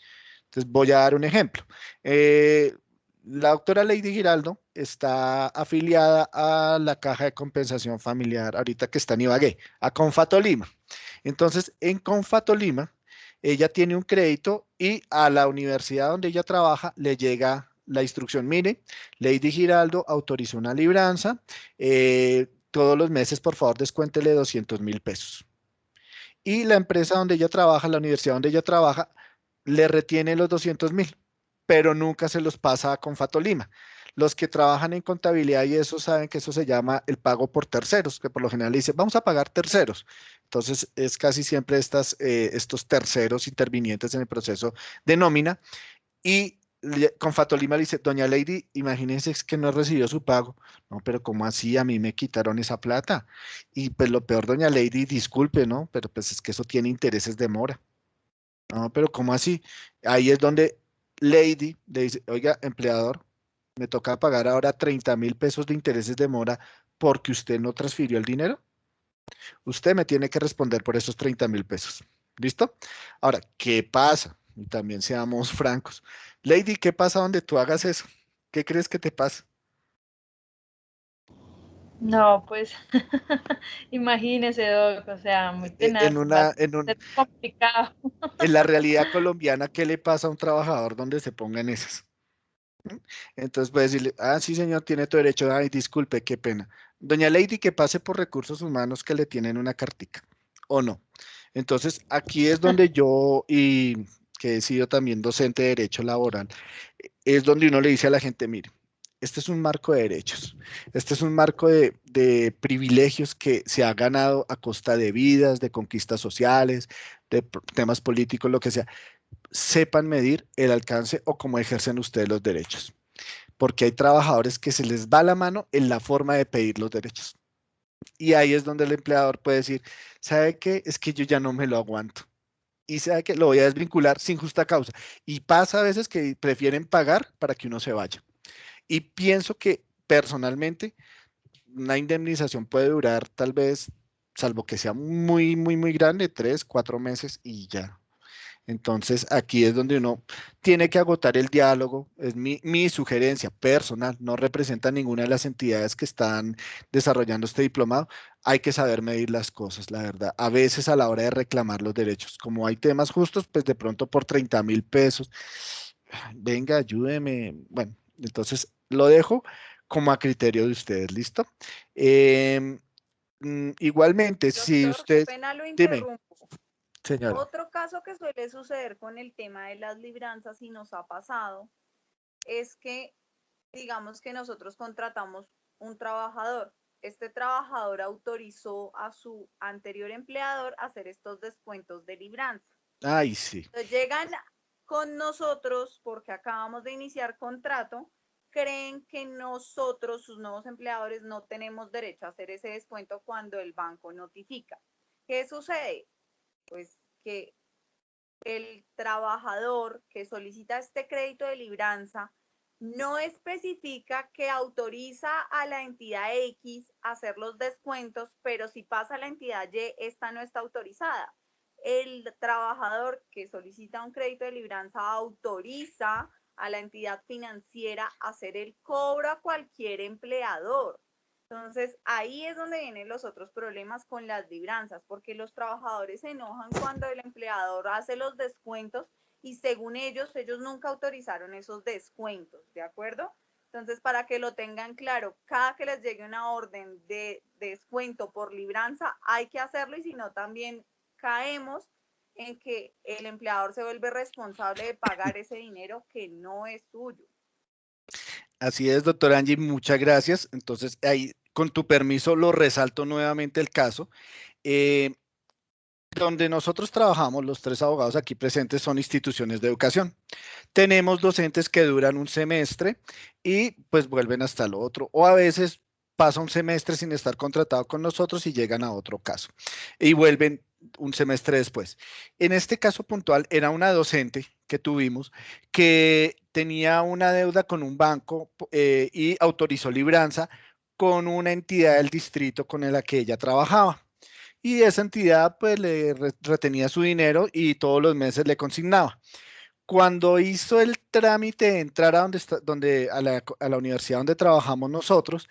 Entonces voy a dar un ejemplo. La doctora Lady Giraldo está afiliada a la Caja de Compensación Familiar, ahorita que está en Ibagué, a Confatolima. Entonces, en Confatolima, ella tiene un crédito y a la universidad donde ella trabaja le llega la instrucción, mire, Lady Giraldo autorizó una libranza, todos los meses por favor descuéntele 200.000 pesos. Y la empresa donde ella trabaja, la universidad donde ella trabaja, le retiene los 200.000, pero nunca se los pasa a Confatolima. Los que trabajan en contabilidad y eso saben que eso se llama el pago por terceros, que por lo general dice, vamos a pagar terceros. Entonces, es casi siempre estos terceros intervinientes en el proceso de nómina. Y Confatolima le dice, doña Lady, imagínense que no recibió su pago. No, pero ¿cómo así? A mí me quitaron esa plata. Y pues lo peor, doña Lady, disculpe, ¿no? Pero pues es que eso tiene intereses de mora. No, pero ¿cómo así? Ahí es donde Lady le dice, oiga, empleador, me toca pagar ahora 30.000 pesos de intereses de mora porque usted no transfirió el dinero. Usted me tiene que responder por esos 30.000 pesos. ¿Listo? Ahora, ¿qué pasa? Y también seamos francos. Lady, ¿qué pasa donde tú hagas eso? ¿Qué crees que te pasa? No, pues imagínese, Doc, o sea, muy En tenaz, va a ser complicado. en la realidad colombiana, ¿qué le pasa a un trabajador donde se pongan esas? Entonces puede decirle, ah, sí, señor, tiene tu derecho. Ay, disculpe, qué pena. Doña Lady, que pase por recursos humanos que le tienen una cartica, ¿o no? Entonces, aquí es donde yo, y que he sido también docente de derecho laboral, es donde uno le dice a la gente, mire, este es un marco de derechos, este es un marco de privilegios que se ha ganado a costa de vidas, de conquistas sociales, de temas políticos, lo que sea. Sepan medir el alcance o cómo ejercen ustedes los derechos, porque hay trabajadores que se les va la mano en la forma de pedir los derechos. Y ahí es donde el empleador puede decir, ¿sabe qué? Es que yo ya no me lo aguanto. Y sabe que lo voy a desvincular sin justa causa. Y pasa a veces que prefieren pagar para que uno se vaya. Y pienso que personalmente una indemnización puede durar tal vez, salvo que sea muy, muy, muy grande, 3, 4 meses y ya. Entonces, aquí es donde uno tiene que agotar el diálogo. Es mi sugerencia personal, no representa ninguna de las entidades que están desarrollando este diplomado. Hay que saber medir las cosas, la verdad. A veces a la hora de reclamar los derechos, como hay temas justos, pues de pronto por 30.000 pesos, venga, ayúdeme. Bueno, entonces lo dejo como a criterio de ustedes, ¿listo? Em, igualmente, si Doctor, qué usted, pena lo dime, interrumpo. señora. Otro caso que suele suceder con el tema de las libranzas y nos ha pasado es que, digamos que nosotros contratamos un trabajador. Este trabajador autorizó a su anterior empleador a hacer estos descuentos de libranza. Ay, sí. Entonces llegan con nosotros porque acabamos de iniciar contrato, creen que nosotros, sus nuevos empleadores, no tenemos derecho a hacer ese descuento cuando el banco notifica. ¿Qué sucede? Pues que el trabajador que solicita este crédito de libranza no especifica que autoriza a la entidad X a hacer los descuentos, pero si pasa a la entidad Y, esta no está autorizada. El trabajador que solicita un crédito de libranza autoriza a la entidad financiera a hacer el cobro a cualquier empleador. Entonces, ahí es donde vienen los otros problemas con las libranzas, porque los trabajadores se enojan cuando el empleador hace los descuentos y según ellos nunca autorizaron esos descuentos, ¿de acuerdo? Entonces, para que lo tengan claro, cada que les llegue una orden de descuento por libranza, hay que hacerlo y si no, también caemos en que el empleador se vuelve responsable de pagar ese dinero que no es suyo. Así es, doctor Angie, muchas gracias. Entonces, ahí, con tu permiso, lo resalto nuevamente el caso. Eh, donde nosotros trabajamos, los tres abogados aquí presentes son instituciones de educación. Tenemos docentes que duran un semestre y pues vuelven hasta el otro, o a veces pasa un semestre sin estar contratado con nosotros y llegan a otro caso y vuelven un semestre después. En este caso puntual era una docente que tuvimos que tenía una deuda con un banco y autorizó libranza con una entidad del distrito con la que ella trabajaba. Y esa entidad pues le retenía su dinero y todos los meses le consignaba. Cuando hizo el trámite de entrar a a la universidad donde trabajamos nosotros,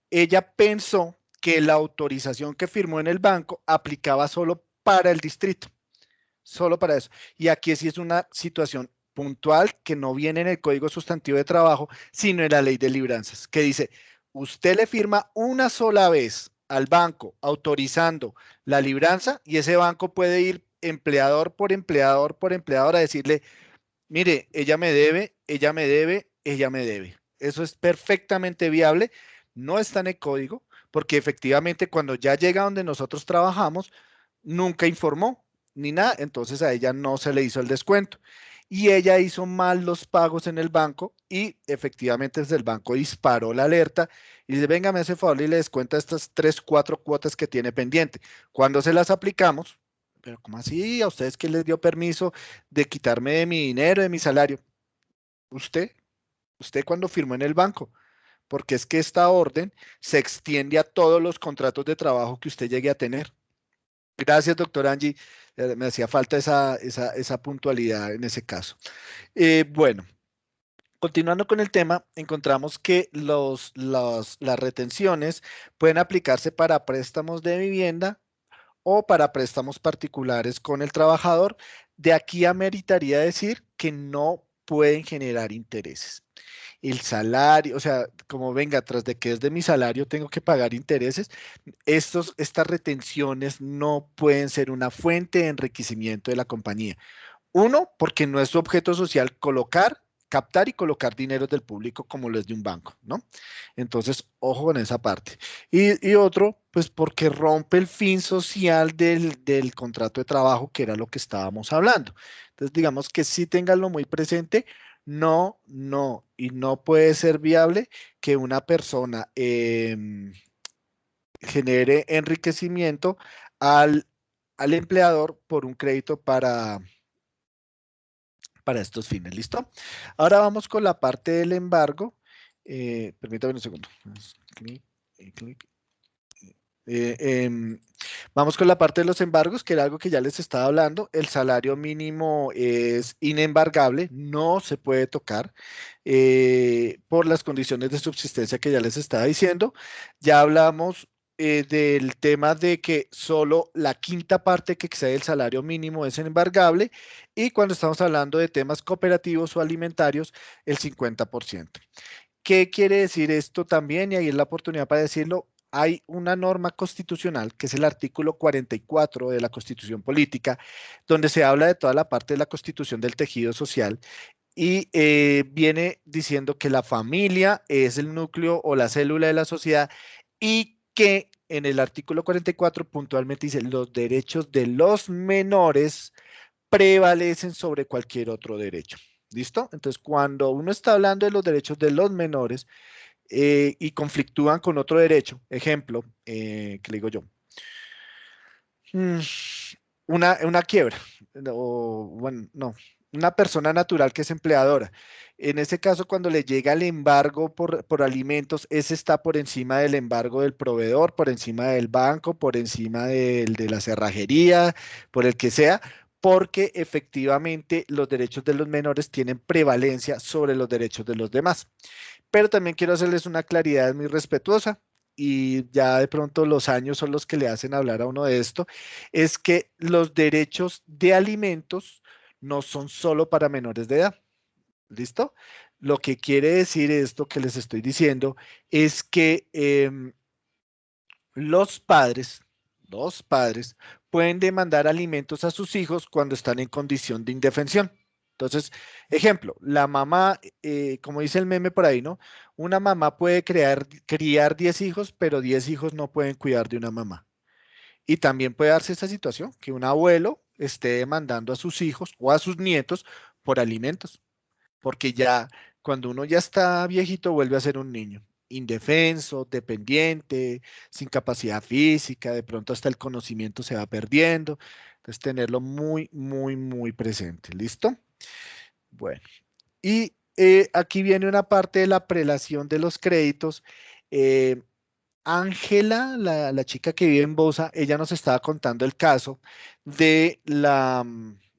ella pensó que la autorización que firmó en el banco aplicaba solo para el distrito. solo para eso. Y aquí sí es una situación puntual que no viene en el Código Sustantivo de Trabajo, sino en la Ley de Libranzas, que dice, usted le firma una sola vez al banco autorizando la libranza y ese banco puede ir empleador por empleador por empleador a decirle, mire, ella me debe, ella me debe, ella me debe. Eso es perfectamente viable, no está en el código, porque efectivamente cuando ya llega donde nosotros trabajamos, nunca informó ni nada, entonces a ella no se le hizo el descuento. Y ella hizo mal los pagos en el banco y efectivamente desde el banco disparó la alerta y dice, venga, me hace favor y le descuenta estas 3, 4 cuotas que tiene pendiente. Cuando se las aplicamos, pero ¿cómo así? ¿A ustedes qué les dio permiso de quitarme de mi dinero, de mi salario? Usted, usted cuando firmó en el banco, porque es que esta orden se extiende a todos los contratos de trabajo que usted llegue a tener. Gracias, doctor Angie. Me hacía falta esa puntualidad en ese caso. Bueno, continuando con el tema, encontramos que las retenciones pueden aplicarse para préstamos de vivienda o para préstamos particulares con el trabajador. De aquí ameritaría decir que no pueden generar intereses. El salario, o sea, como venga, tras de que es de mi salario, tengo que pagar intereses. Estas retenciones no pueden ser una fuente de enriquecimiento de la compañía. Uno, porque no es su objeto social captar y colocar dinero del público como lo es de un banco, ¿no? Entonces, ojo con esa parte. Y otro, pues porque rompe el fin social del contrato de trabajo, que era lo que estábamos hablando. Entonces, digamos que sí ténganlo muy presente. No, no, y no puede ser viable que una persona genere enriquecimiento al empleador por un crédito para estos fines. ¿Listo? Ahora vamos con la parte del embargo. Permítame un segundo. Clic, clic. Eh, em, Vamos con la parte de los embargos, que era algo que ya les estaba hablando. El salario mínimo es inembargable, no se puede tocar por las condiciones de subsistencia que ya les estaba diciendo. Ya hablamos del tema de que solo la quinta parte que excede el salario mínimo es embargable y cuando estamos hablando de temas cooperativos o alimentarios, el 50%. ¿Qué quiere decir esto también? Y ahí es la oportunidad para decirlo. Hay una norma constitucional, que es el artículo 44 de la Constitución Política, donde se habla de toda la parte de la constitución del tejido social y viene diciendo que la familia es el núcleo o la célula de la sociedad y que en el artículo 44 puntualmente dice los derechos de los menores prevalecen sobre cualquier otro derecho. ¿Listo? Entonces, cuando uno está hablando de los derechos de los menores y conflictúan con otro derecho, ejemplo, ¿qué le digo yo? Mm, una quiebra, o bueno, no, una persona natural que es empleadora. En este caso, cuando le llega el embargo por alimentos, ese está por encima del embargo del proveedor, por encima del banco, por encima de la cerrajería, por el que sea, porque efectivamente los derechos de los menores tienen prevalencia sobre los derechos de los demás. Pero también quiero hacerles una claridad muy respetuosa y ya de pronto los años son los que le hacen hablar a uno de esto, es que los derechos de alimentos no son solo para menores de edad. ¿Listo? Lo que quiere decir esto que les estoy diciendo es que los padres, los padres pueden demandar alimentos a sus hijos cuando están en condición de indefensión. Entonces, ejemplo, la mamá, como dice el meme por ahí, ¿no? Una mamá puede criar 10 hijos, pero 10 hijos no pueden cuidar de una mamá. Y también puede darse esta situación, que un abuelo esté demandando a sus hijos o a sus nietos por alimentos porque ya cuando uno ya está viejito vuelve a ser un niño, indefenso, dependiente, sin capacidad física, de pronto hasta el conocimiento se va perdiendo. Entonces, tenerlo muy, muy, muy presente. ¿Listo? Bueno, y aquí viene una parte de la prelación de los créditos. Eh, Ángela, la chica que vive en Bosa, ella nos estaba contando el caso de la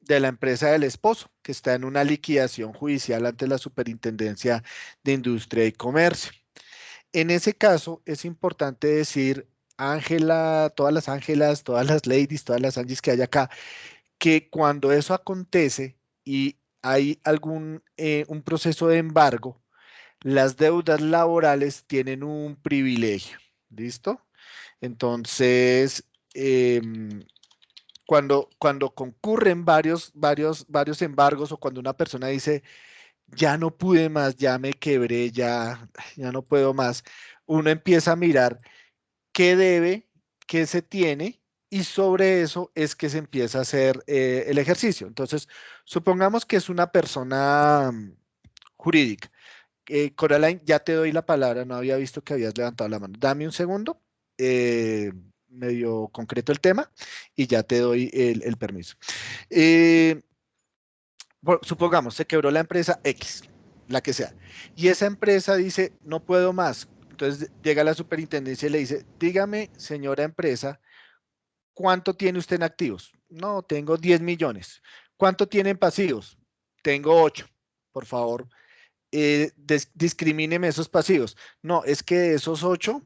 empresa del esposo, que está en una liquidación judicial ante la Superintendencia de Industria y Comercio. En ese caso, es importante decir, Ángela, todas las Ángelas, todas las ladies, todas las Angies que hay acá, que cuando eso acontece y hay un proceso de embargo, las deudas laborales tienen un privilegio. ¿Listo? Entonces, cuando concurren varios embargos o cuando una persona dice, ya no pude más, ya me quebré, ya no puedo más, uno empieza a mirar qué debe, qué se tiene, y sobre eso es que se empieza a hacer el ejercicio. Entonces, supongamos que es una persona jurídica. Coraline, ya te doy la palabra, no había visto que habías levantado la mano. Dame un segundo, eh, medio concreto el tema, y ya te doy el permiso. Eh, Supongamos, se quebró la empresa X, la que sea, y esa empresa dice, no puedo más. Entonces llega la superintendencia y le dice, dígame, señora empresa, ¿cuánto tiene usted en activos? No, tengo 10 millones. ¿Cuánto tiene en pasivos? Tengo 8. Por favor, discrimíneme esos pasivos. No, es que de esos 8,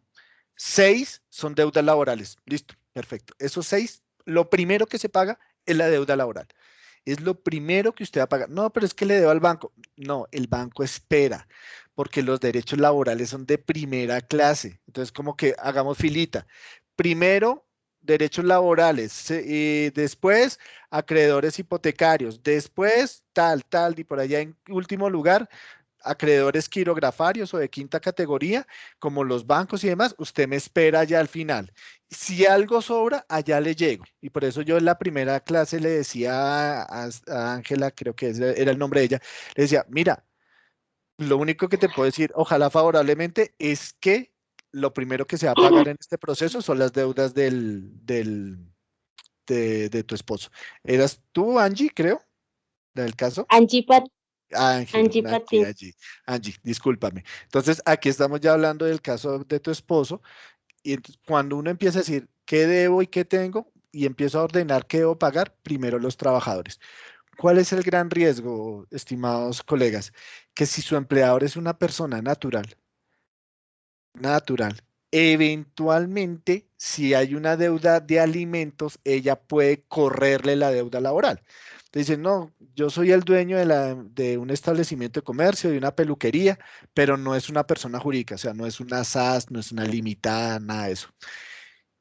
6 son deudas laborales. Listo, perfecto. Esos 6, lo primero que se paga es la deuda laboral. Es lo primero que usted va a pagar. No, pero es que le debo al banco. No, el banco espera, porque los derechos laborales son de primera clase. Entonces, como que hagamos filita. Primero, derechos laborales, después, acreedores hipotecarios, después, tal, y por allá en último lugar, acreedores quirografarios o de quinta categoría, como los bancos y demás, usted me espera ya al final. Si algo sobra, allá le llego. Y por eso yo en la primera clase le decía a Ángela, creo que era el nombre de ella, le decía, mira, lo único que te puedo decir, ojalá favorablemente, es que lo primero que se va a pagar en este proceso son las deudas de tu esposo. ¿Eras tú, Angie, creo, del caso? Angie, Ángel, Angie Angie, Patín. Angie, discúlpame. Entonces, aquí estamos ya hablando del caso de tu esposo, y cuando uno empieza a decir qué debo y qué tengo, y empiezo a ordenar qué debo pagar, primero los trabajadores. ¿Cuál es el gran riesgo, estimados colegas? Que si su empleador es una persona natural, eventualmente, si hay una deuda de alimentos, ella puede correrle la deuda laboral. Dicen, no, yo soy el dueño de un establecimiento de comercio, de una peluquería, pero no es una persona jurídica, o sea, no es una SAS, no es una limitada, nada de eso.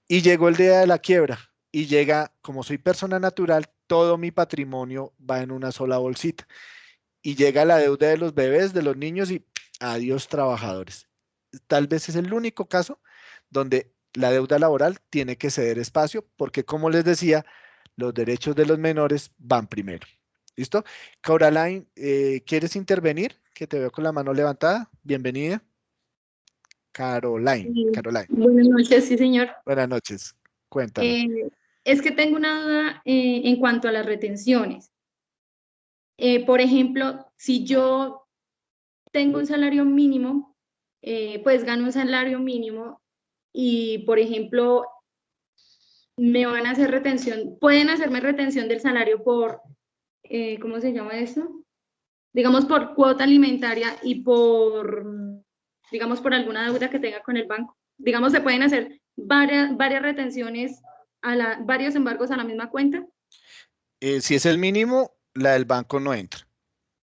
Y llegó el día de la quiebra y llega, como soy persona natural, todo mi patrimonio va en una sola bolsita. Y llega la deuda de los bebés, de los niños y adiós trabajadores. Tal vez es el único caso donde la deuda laboral tiene que ceder espacio porque, como les decía, los derechos de los menores van primero. ¿Listo? Coraline, ¿quieres intervenir? Que te veo con la mano levantada. Bienvenida. Caroline. Buenas noches, sí, señor. Buenas noches. Cuéntame. Es que tengo una duda en cuanto a las retenciones. Por ejemplo, si yo tengo un salario mínimo, pues gano un salario mínimo y, por ejemplo, me van a hacer retención, pueden hacerme retención del salario por, ¿cómo se llama eso? Digamos por cuota alimentaria y por, digamos, por alguna deuda que tenga con el banco. Digamos, se pueden hacer varias retenciones, varios embargos a la misma cuenta. Si es el mínimo, la del banco no entra.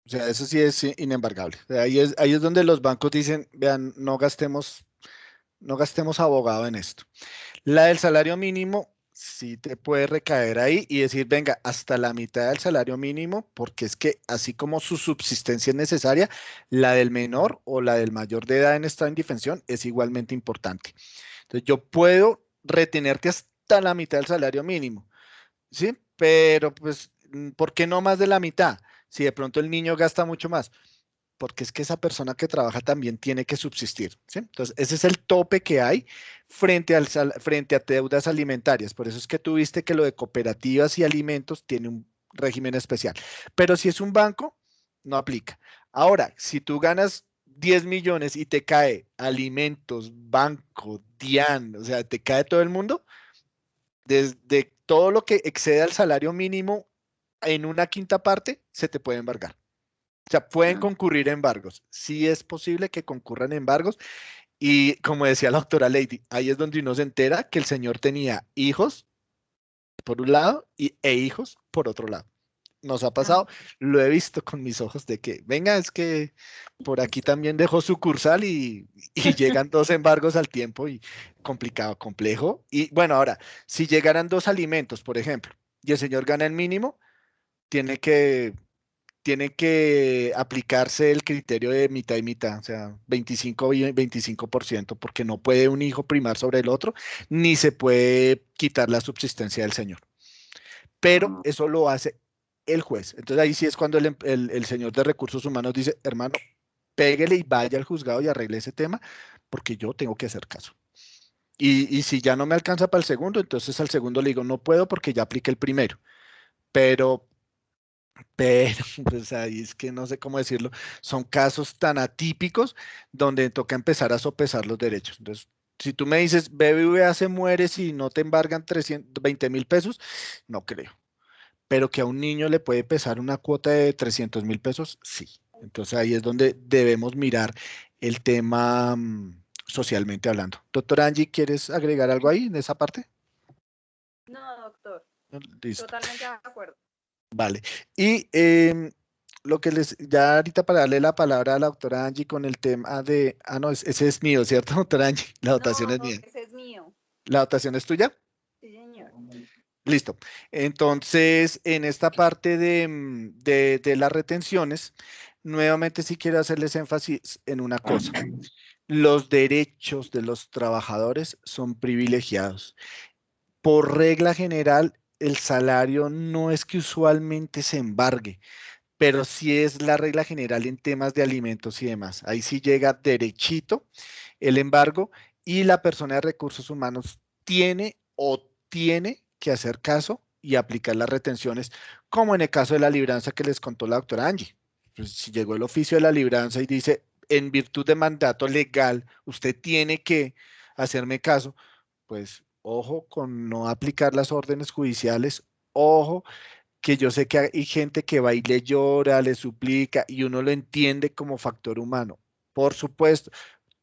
O sea, eso sí es inembargable. O sea, ahí es donde los bancos dicen, vean, no gastemos abogado en esto. La del salario mínimo sí te puede recaer ahí y decir, venga, hasta la mitad del salario mínimo, porque es que así como su subsistencia es necesaria, la del menor o la del mayor de edad en estado de indefensión es igualmente importante. Entonces, yo puedo retenerte hasta la mitad del salario mínimo, ¿sí? Pero pues, ¿por qué no más de la mitad? Si de pronto el niño gasta mucho más, porque es que esa persona que trabaja también tiene que subsistir, ¿sí? Entonces, ese es el tope que hay frente a deudas alimentarias. Por eso es que tú viste que lo de cooperativas y alimentos tiene un régimen especial. Pero si es un banco, no aplica. Ahora, si tú ganas 10 millones y te cae alimentos, banco, DIAN, o sea, te cae todo el mundo, desde todo lo que excede al salario mínimo en una quinta parte, se te puede embargar. O sea, pueden concurrir embargos. Sí es posible que concurran embargos. Y como decía la doctora Lady, ahí es donde uno se entera que el señor tenía hijos por un lado e hijos por otro lado. Nos ha pasado, lo he visto con mis ojos de que, venga, es que por aquí también dejó sucursal y llegan dos embargos al tiempo y complicado, complejo. Y bueno, ahora, si llegaran dos alimentos, por ejemplo, y el señor gana el mínimo, tiene que, tiene que aplicarse el criterio de mitad y mitad, o sea, 25 y 25%, porque no puede un hijo primar sobre el otro, ni se puede quitar la subsistencia del señor, pero eso lo hace el juez. Entonces ahí sí es cuando el señor de recursos humanos dice, hermano, péguele y vaya al juzgado y arregle ese tema, porque yo tengo que hacer caso. Y si ya no me alcanza para el segundo, entonces al segundo le digo, no puedo porque ya apliqué el primero. Pero, pero, pues ahí es que no sé cómo decirlo, son casos tan atípicos donde toca empezar a sopesar los derechos. Entonces, si tú me dices, BBVA se muere si no te embargan 320.000 pesos, no creo. Pero que a un niño le puede pesar una cuota de 300.000 pesos, sí. Entonces ahí es donde debemos mirar el tema socialmente hablando. Doctora Angie, ¿quieres agregar algo ahí en esa parte? No, doctor, Listo, totalmente de acuerdo. vale. Y lo que ya ahorita para darle la palabra a la doctora Angie con el tema de, no, ese es mío, ¿cierto, doctora Angie? La dotación es No, mía. ese es mío. ¿La dotación es tuya? Sí, señor. Listo. Entonces, en esta parte de las retenciones, nuevamente sí quiero hacerles énfasis en una cosa. Los derechos de los trabajadores son privilegiados. Por regla general, el salario no es que usualmente se embargue, pero sí es la regla general en temas de alimentos y demás. Ahí sí llega derechito el embargo y la persona de recursos humanos tiene que hacer caso y aplicar las retenciones, como en el caso de la libranza que les contó la doctora Angie. Pues, si llegó el oficio de la libranza y dice, en virtud de mandato legal, usted tiene que hacerme caso, pues ojo con no aplicar las órdenes judiciales, ojo que yo sé que hay gente que va y le llora, le suplica y uno lo entiende como factor humano. Por supuesto,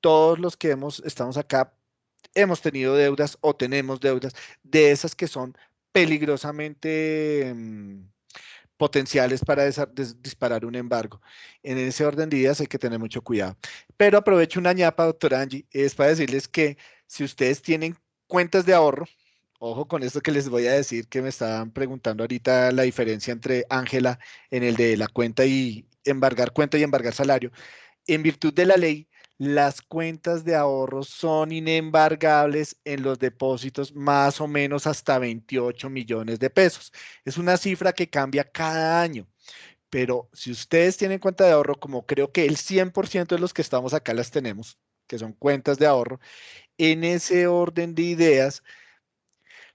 todos los que estamos acá hemos tenido deudas o tenemos deudas de esas que son peligrosamente potenciales para disparar un embargo. En ese orden de ideas hay que tener mucho cuidado. Pero aprovecho una ñapa, doctora Angie, es para decirles que si ustedes tienen cuentas de ahorro, ojo con esto que les voy a decir, que me estaban preguntando ahorita la diferencia entre Ángela en el de la cuenta y embargar salario. En virtud de la ley, las cuentas de ahorro son inembargables en los depósitos más o menos hasta 28 millones de pesos. Es una cifra que cambia cada año, pero si ustedes tienen cuenta de ahorro, como creo que el 100% de los que estamos acá las tenemos, que son cuentas de ahorro, en ese orden de ideas,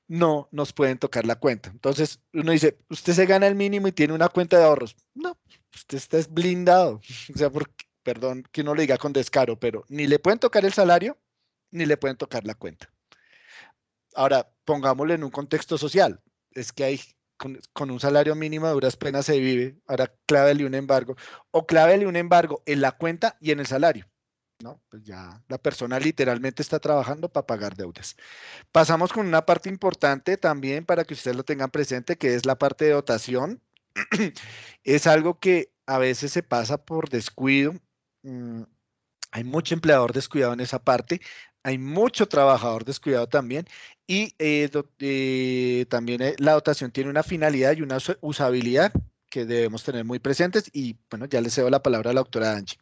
no nos pueden tocar la cuenta. Entonces, uno dice, usted se gana el mínimo y tiene una cuenta de ahorros. No, usted está blindado. O sea, perdón que uno lo diga con descaro, pero ni le pueden tocar el salario, ni le pueden tocar la cuenta. Ahora, pongámoslo en un contexto social. Es que hay, con un salario mínimo a duras penas se vive. Ahora, clávele un embargo. O clávele un embargo en la cuenta y en el salario. ¿No? Pues ya la persona literalmente está trabajando para pagar deudas. Pasamos con una parte importante también para que ustedes lo tengan presente, que es la parte de dotación. Es algo que a veces se pasa por descuido. Mm, Hay mucho empleador descuidado en esa parte, hay mucho trabajador descuidado también y también la dotación tiene una finalidad y una usabilidad que debemos tener muy presentes y bueno, ya le cedo la palabra a la doctora Angie.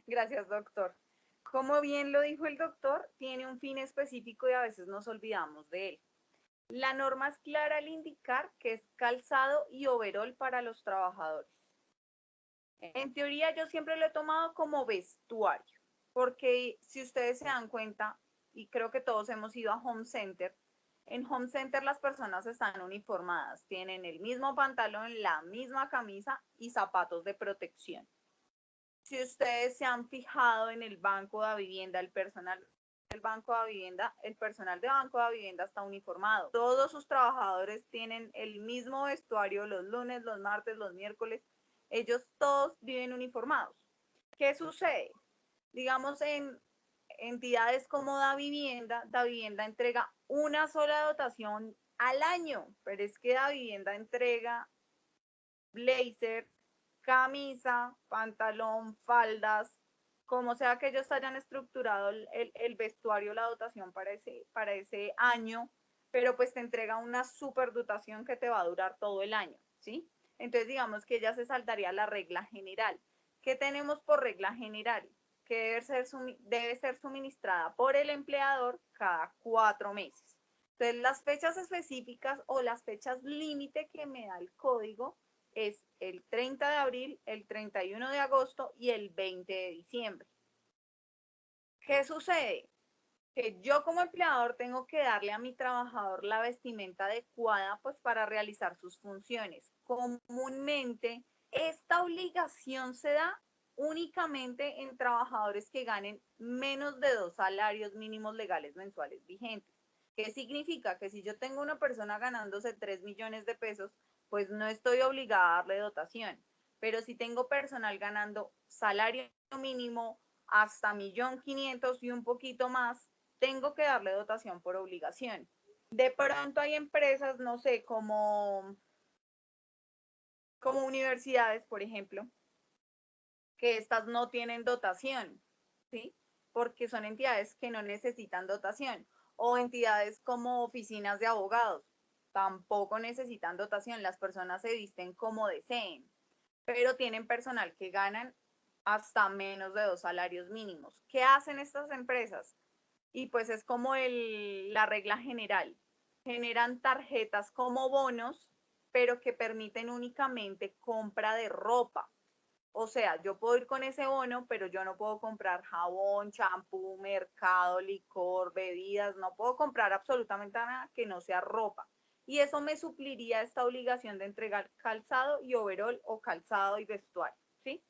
Gracias, doctor. Como bien lo dijo el doctor, tiene un fin específico y a veces nos olvidamos de él. La norma es clara al indicar que es calzado y overol para los trabajadores. En teoría yo siempre lo he tomado como vestuario, porque si ustedes se dan cuenta, y creo que todos hemos ido a Home Center, en Home Center las personas están uniformadas, tienen el mismo pantalón, la misma camisa y zapatos de protección. Si ustedes se han fijado en el Banco de Vivienda, el personal del Banco de Vivienda, el personal de Banco de Vivienda está uniformado. Todos sus trabajadores tienen el mismo vestuario los lunes, los martes, los miércoles. Ellos todos viven uniformados. ¿Qué sucede? Digamos, en entidades como Da Vivienda entrega una sola dotación al año, pero es que Davivienda entrega blazer, camisa, pantalón, faldas, como sea que ellos hayan estructurado el vestuario, la dotación para ese año, pero pues te entrega una super dotación que te va a durar todo el año, ¿sí? Entonces digamos que ya se saltaría la regla general. ¿Qué tenemos por regla general? Que debe ser suministrada por el empleador cada 4 meses. Entonces las fechas específicas o las fechas límite que me da el código es el 30 de abril, el 31 de agosto y el 20 de diciembre. ¿Qué sucede? Que yo como empleador tengo que darle a mi trabajador la vestimenta adecuada pues para realizar sus funciones. Comúnmente esta obligación se da únicamente en trabajadores que ganen menos de 2 salarios mínimos legales mensuales vigentes. ¿Qué significa? Que si yo tengo una persona ganándose 3 millones de pesos, pues no estoy obligada a darle dotación. Pero si tengo personal ganando salario mínimo hasta 1.500.000 y un poquito más, tengo que darle dotación por obligación. De pronto hay empresas, no sé, como universidades, por ejemplo, que estas no tienen dotación, ¿sí? Porque son entidades que no necesitan dotación. O entidades como oficinas de abogados, tampoco necesitan dotación. Las personas se visten como deseen, pero tienen personal que ganan hasta menos de 2 salarios mínimos. ¿Qué hacen estas empresas? Y pues es como la regla general. Generan tarjetas como bonos, pero que permiten únicamente compra de ropa. O sea, yo puedo ir con ese bono, pero yo no puedo comprar jabón, champú, mercado, licor, bebidas, no puedo comprar absolutamente nada que no sea ropa. Y eso me supliría esta obligación de entregar calzado y overol o calzado y vestuario, ¿sí?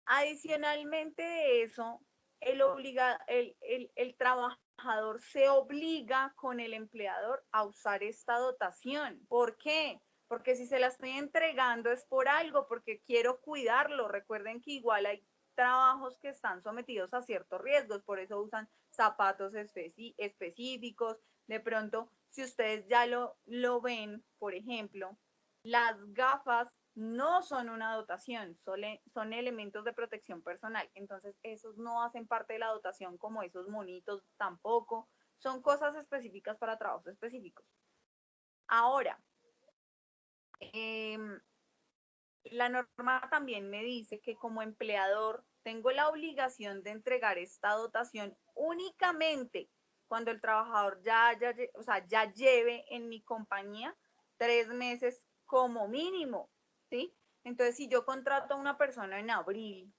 Adicionalmente de eso, el trabajador se obliga con el empleador a usar esta dotación. ¿Por qué? Porque si se la estoy entregando es por algo, porque quiero cuidarlo. Recuerden que igual hay trabajos que están sometidos a ciertos riesgos, por eso usan zapatos específicos. De pronto, si ustedes ya lo ven, por ejemplo, las gafas no son una dotación, son elementos de protección personal. Entonces, esos no hacen parte de la dotación como esos monitos tampoco. Son cosas específicas para trabajos específicos. Ahora, la norma también me dice que como empleador tengo la obligación de entregar esta dotación únicamente cuando el trabajador ya lleve en mi compañía 3 meses como mínimo, ¿sí? Entonces, si yo contrato a una persona en abril,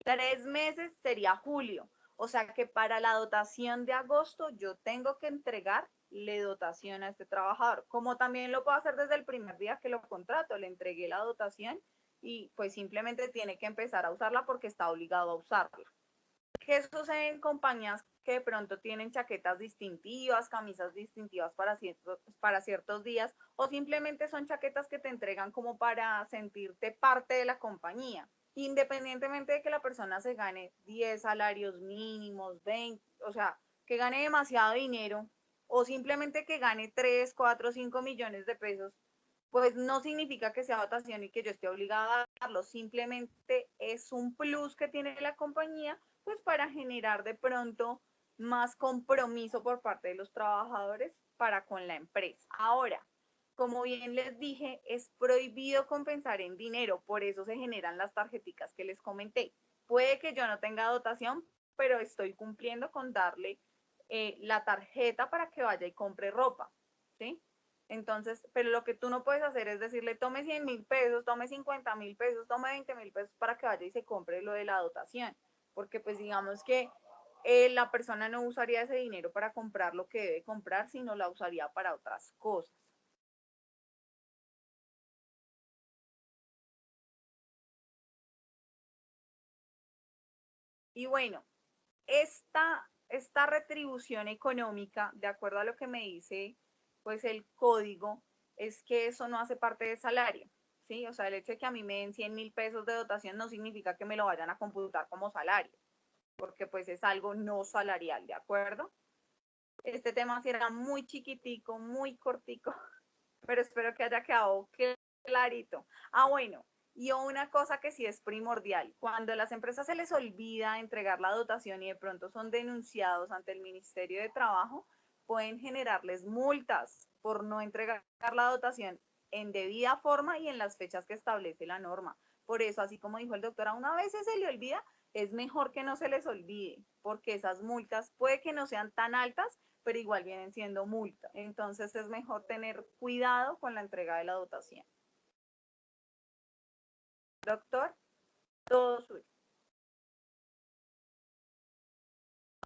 3 meses sería julio. O sea que para la dotación de agosto yo tengo que entregarle dotación a este trabajador. Como también lo puedo hacer desde el primer día que lo contrato, le entregué la dotación y pues simplemente tiene que empezar a usarla porque está obligado a usarla. ¿Qué sucede en compañías que de pronto tienen chaquetas distintivas, camisas distintivas para ciertos días o simplemente son chaquetas que te entregan como para sentirte parte de la compañía? Independientemente de que la persona se gane 10 salarios mínimos, 20, o sea, que gane demasiado dinero o simplemente que gane 3, 4, 5 millones de pesos, pues no significa que sea dotación y que yo esté obligada a darlo, simplemente es un plus que tiene la compañía pues para generar de pronto más compromiso por parte de los trabajadores para con la empresa. Ahora, como bien les dije, es prohibido compensar en dinero, por eso se generan las tarjeticas que les comenté. Puede que yo no tenga dotación, pero estoy cumpliendo con darle la tarjeta para que vaya y compre ropa, ¿sí? Entonces, pero lo que tú no puedes hacer es decirle, tome 100.000 pesos, tome 50.000 pesos, tome 20.000 pesos para que vaya y se compre lo de la dotación, porque pues digamos que la persona no usaría ese dinero para comprar lo que debe comprar, sino la usaría para otras cosas. Y bueno, esta retribución económica, de acuerdo a lo que me dice pues el código, es que eso no hace parte del salario, ¿sí? O sea, el hecho de que a mí me den 100.000 pesos de dotación no significa que me lo vayan a computar como salario, porque pues es algo no salarial, ¿de acuerdo? Este tema sí era muy chiquitico, muy cortico, pero espero que haya quedado clarito. Ah, bueno, y una cosa que sí es primordial, cuando a las empresas se les olvida entregar la dotación y de pronto son denunciados ante el Ministerio de Trabajo, pueden generarles multas por no entregar la dotación en debida forma y en las fechas que establece la norma. Por eso, así como dijo el doctor, a una vez se le olvida, es mejor que no se les olvide, porque esas multas puede que no sean tan altas, pero igual vienen siendo multas. Entonces es mejor tener cuidado con la entrega de la dotación. Doctor, todo suyo.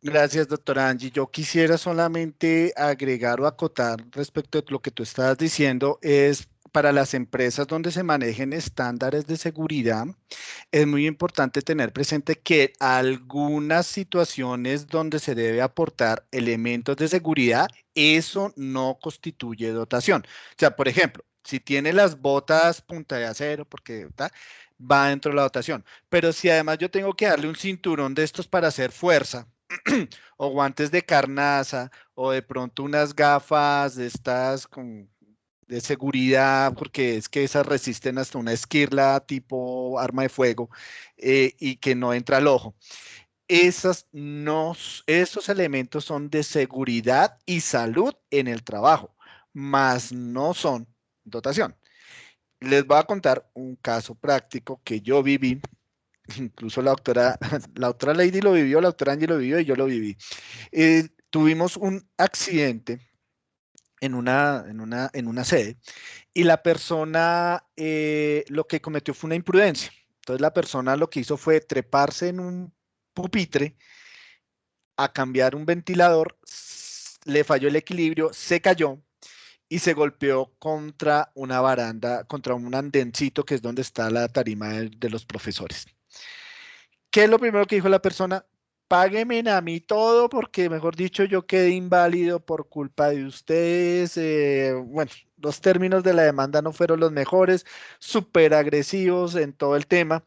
Gracias, doctora Angie. Yo quisiera solamente agregar o acotar respecto a lo que tú estabas diciendo, es para las empresas donde se manejen estándares de seguridad, es muy importante tener presente que algunas situaciones donde se debe aportar elementos de seguridad, eso no constituye dotación. O sea, por ejemplo, si tiene las botas punta de acero, porque va dentro de la dotación, pero si además yo tengo que darle un cinturón de estos para hacer fuerza, o guantes de carnaza, o de pronto unas gafas de estas de seguridad, porque es que esas resisten hasta una esquirla tipo arma de fuego y que no entra al ojo. Esos elementos son de seguridad y salud en el trabajo, mas no son dotación. Les voy a contar un caso práctico que yo viví. Incluso la doctora Lady lo vivió, la doctora Angie lo vivió y yo lo viví. Tuvimos un accidente en una sede y la persona lo que cometió fue una imprudencia. Entonces la persona lo que hizo fue treparse en un pupitre a cambiar un ventilador, le falló el equilibrio, se cayó y se golpeó contra una baranda, contra un andencito que es donde está la tarima de los profesores. ¿Qué es lo primero que dijo la persona? Páguenme a mí todo porque, mejor dicho, yo quedé inválido por culpa de ustedes. Bueno, los términos de la demanda no fueron los mejores, súper agresivos en todo el tema.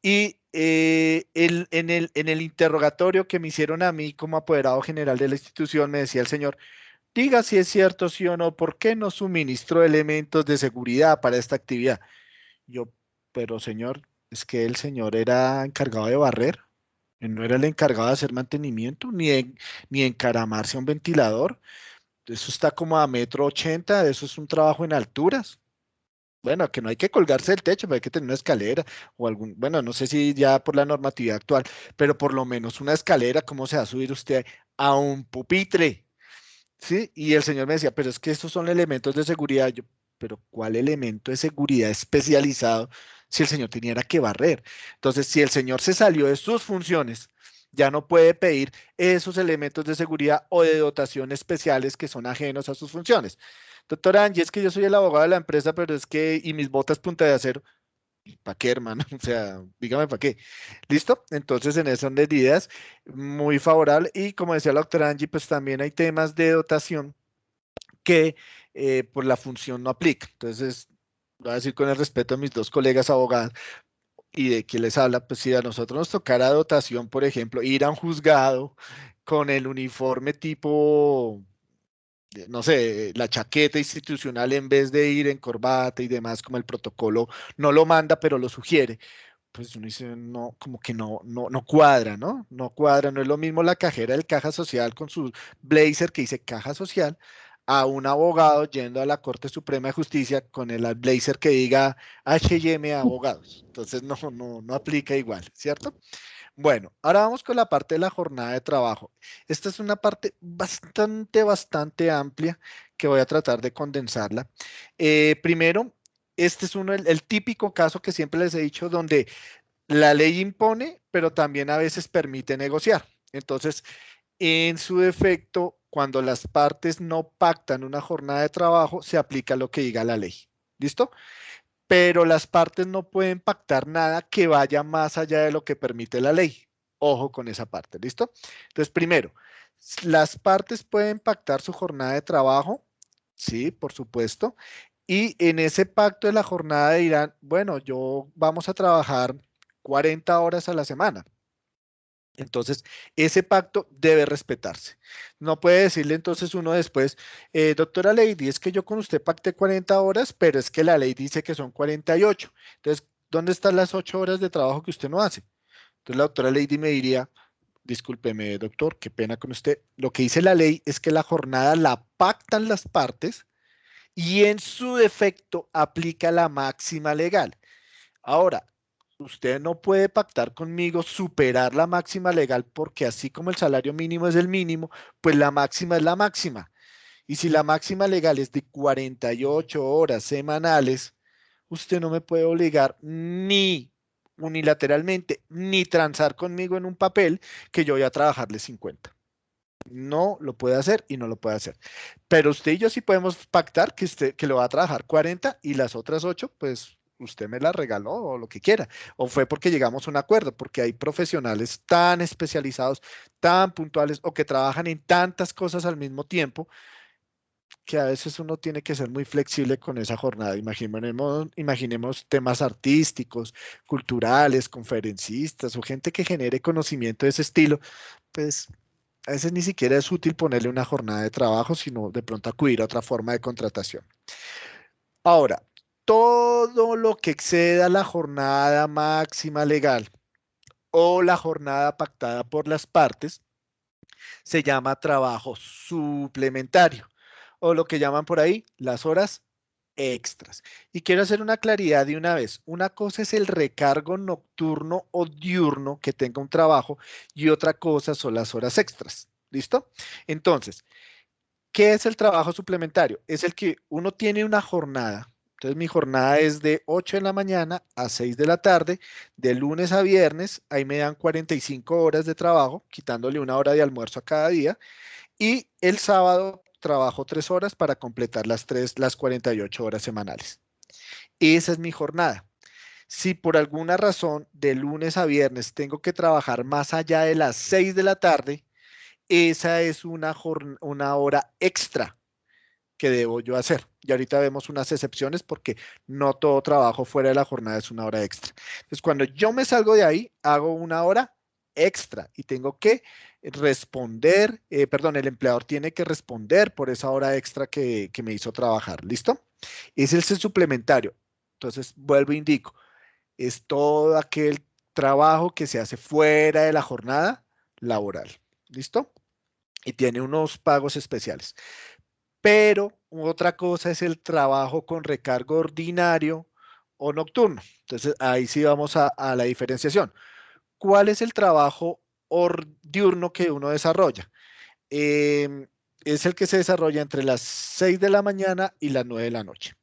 Y en el interrogatorio que me hicieron a mí como apoderado general de la institución, me decía el señor, diga si es cierto, sí o no, ¿por qué no suministró elementos de seguridad para esta actividad? Yo, pero señor, es que el señor era encargado de barrer, él no era el encargado de hacer mantenimiento, ni encaramarse a un ventilador. Eso está como a 1,80 m, eso es un trabajo en alturas. Bueno, que no hay que colgarse del techo, pero hay que tener una escalera o algún, bueno, no sé si ya por la normatividad actual, pero por lo menos una escalera, ¿cómo se va a subir usted a un pupitre? ¿Sí? Y el señor me decía, pero es que estos son elementos de seguridad. Yo, pero ¿cuál elemento de seguridad especializado si el señor tenía que barrer? Entonces, si el señor se salió de sus funciones, ya no puede pedir esos elementos de seguridad o de dotación especiales que son ajenos a sus funciones. Doctora Angie, es que yo soy el abogado de la empresa, pero es que, y mis botas punta de acero. ¿Para qué, hermano? O sea, dígame para qué. ¿Listo? Entonces, en esas medidas, muy favorable. Y como decía la doctora Angie, pues también hay temas de dotación que por la función no aplica. Entonces, voy a decir con el respeto a mis dos colegas abogados y de que les habla, pues si a nosotros nos tocara dotación, por ejemplo, ir a un juzgado con el uniforme tipo no sé, la chaqueta institucional en vez de ir en corbata y demás, como el protocolo no lo manda, pero lo sugiere, pues uno dice, no, como que no cuadra, ¿no? No cuadra, no es lo mismo la cajera del Caja Social con su blazer que dice Caja Social, a un abogado yendo a la Corte Suprema de Justicia con el blazer que diga H&M Abogados. Entonces no aplica igual, ¿cierto? Bueno, ahora vamos con la parte de la jornada de trabajo. Esta es una parte bastante amplia que voy a tratar de condensarla. Primero, este es el típico caso que siempre les he dicho donde la ley impone, pero también a veces permite negociar. Entonces, en su defecto, cuando las partes no pactan una jornada de trabajo, se aplica lo que diga la ley. ¿Listo? Pero las partes no pueden pactar nada que vaya más allá de lo que permite la ley. Ojo con esa parte, ¿listo? Entonces, primero, las partes pueden pactar su jornada de trabajo, sí, por supuesto, y en ese pacto de la jornada dirán, bueno, vamos a trabajar 40 horas a la semana. Entonces, ese pacto debe respetarse. No puede decirle entonces uno después, doctora Lady, es que yo con usted pacté 40 horas, pero es que la ley dice que son 48. Entonces, ¿dónde están las 8 horas de trabajo que usted no hace? Entonces, la doctora Lady me diría, discúlpeme, doctor, qué pena con usted. Lo que dice la ley es que la jornada la pactan las partes y en su defecto aplica la máxima legal. Ahora, usted no puede pactar conmigo superar la máxima legal porque así como el salario mínimo es el mínimo, pues la máxima es la máxima. Y si la máxima legal es de 48 horas semanales, usted no me puede obligar ni unilateralmente, ni transar conmigo en un papel que yo voy a trabajarle 50. No lo puede hacer y no lo puede hacer. Pero usted y yo sí podemos pactar que usted que lo va a trabajar 40 y las otras 8, pues usted me las regaló o lo que quiera. O fue porque llegamos a un acuerdo, porque hay profesionales tan especializados, tan puntuales o que trabajan en tantas cosas al mismo tiempo que a veces uno tiene que ser muy flexible con esa jornada. Imaginemos temas artísticos, culturales, conferencistas o gente que genere conocimiento de ese estilo, pues a veces ni siquiera es útil ponerle una jornada de trabajo, sino de pronto acudir a otra forma de contratación. Ahora, todo lo que exceda la jornada máxima legal o la jornada pactada por las partes se llama trabajo suplementario o lo que llaman por ahí las horas extras. Y quiero hacer una claridad de una vez. Una cosa es el recargo nocturno o diurno que tenga un trabajo y otra cosa son las horas extras. ¿Listo? Entonces, ¿qué es el trabajo suplementario? Es el que uno tiene una jornada. Entonces, mi jornada es de 8 de la mañana a 6 de la tarde, de lunes a viernes. Ahí me dan 45 horas de trabajo, quitándole una hora de almuerzo a cada día. Y el sábado trabajo 3 horas para completar las 48 horas semanales. Esa es mi jornada. Si por alguna razón de lunes a viernes tengo que trabajar más allá de las 6 de la tarde, esa es una hora extra que debo yo hacer. Y ahorita vemos unas excepciones porque no todo trabajo fuera de la jornada es una hora extra. Entonces, cuando yo me salgo de ahí, hago una hora extra y tengo que responder, perdón, el empleador tiene que responder por esa hora extra que me hizo trabajar. ¿Listo? Ese es el suplementario. Entonces, vuelvo e indico, es todo aquel trabajo que se hace fuera de la jornada laboral. ¿Listo? Y tiene unos pagos especiales. Pero otra cosa es el trabajo con recargo ordinario o nocturno. Entonces, ahí sí vamos a la diferenciación. ¿Cuál es el trabajo diurno que uno desarrolla? Em, es el que se desarrolla entre las 6 de la mañana y las 9 de la noche.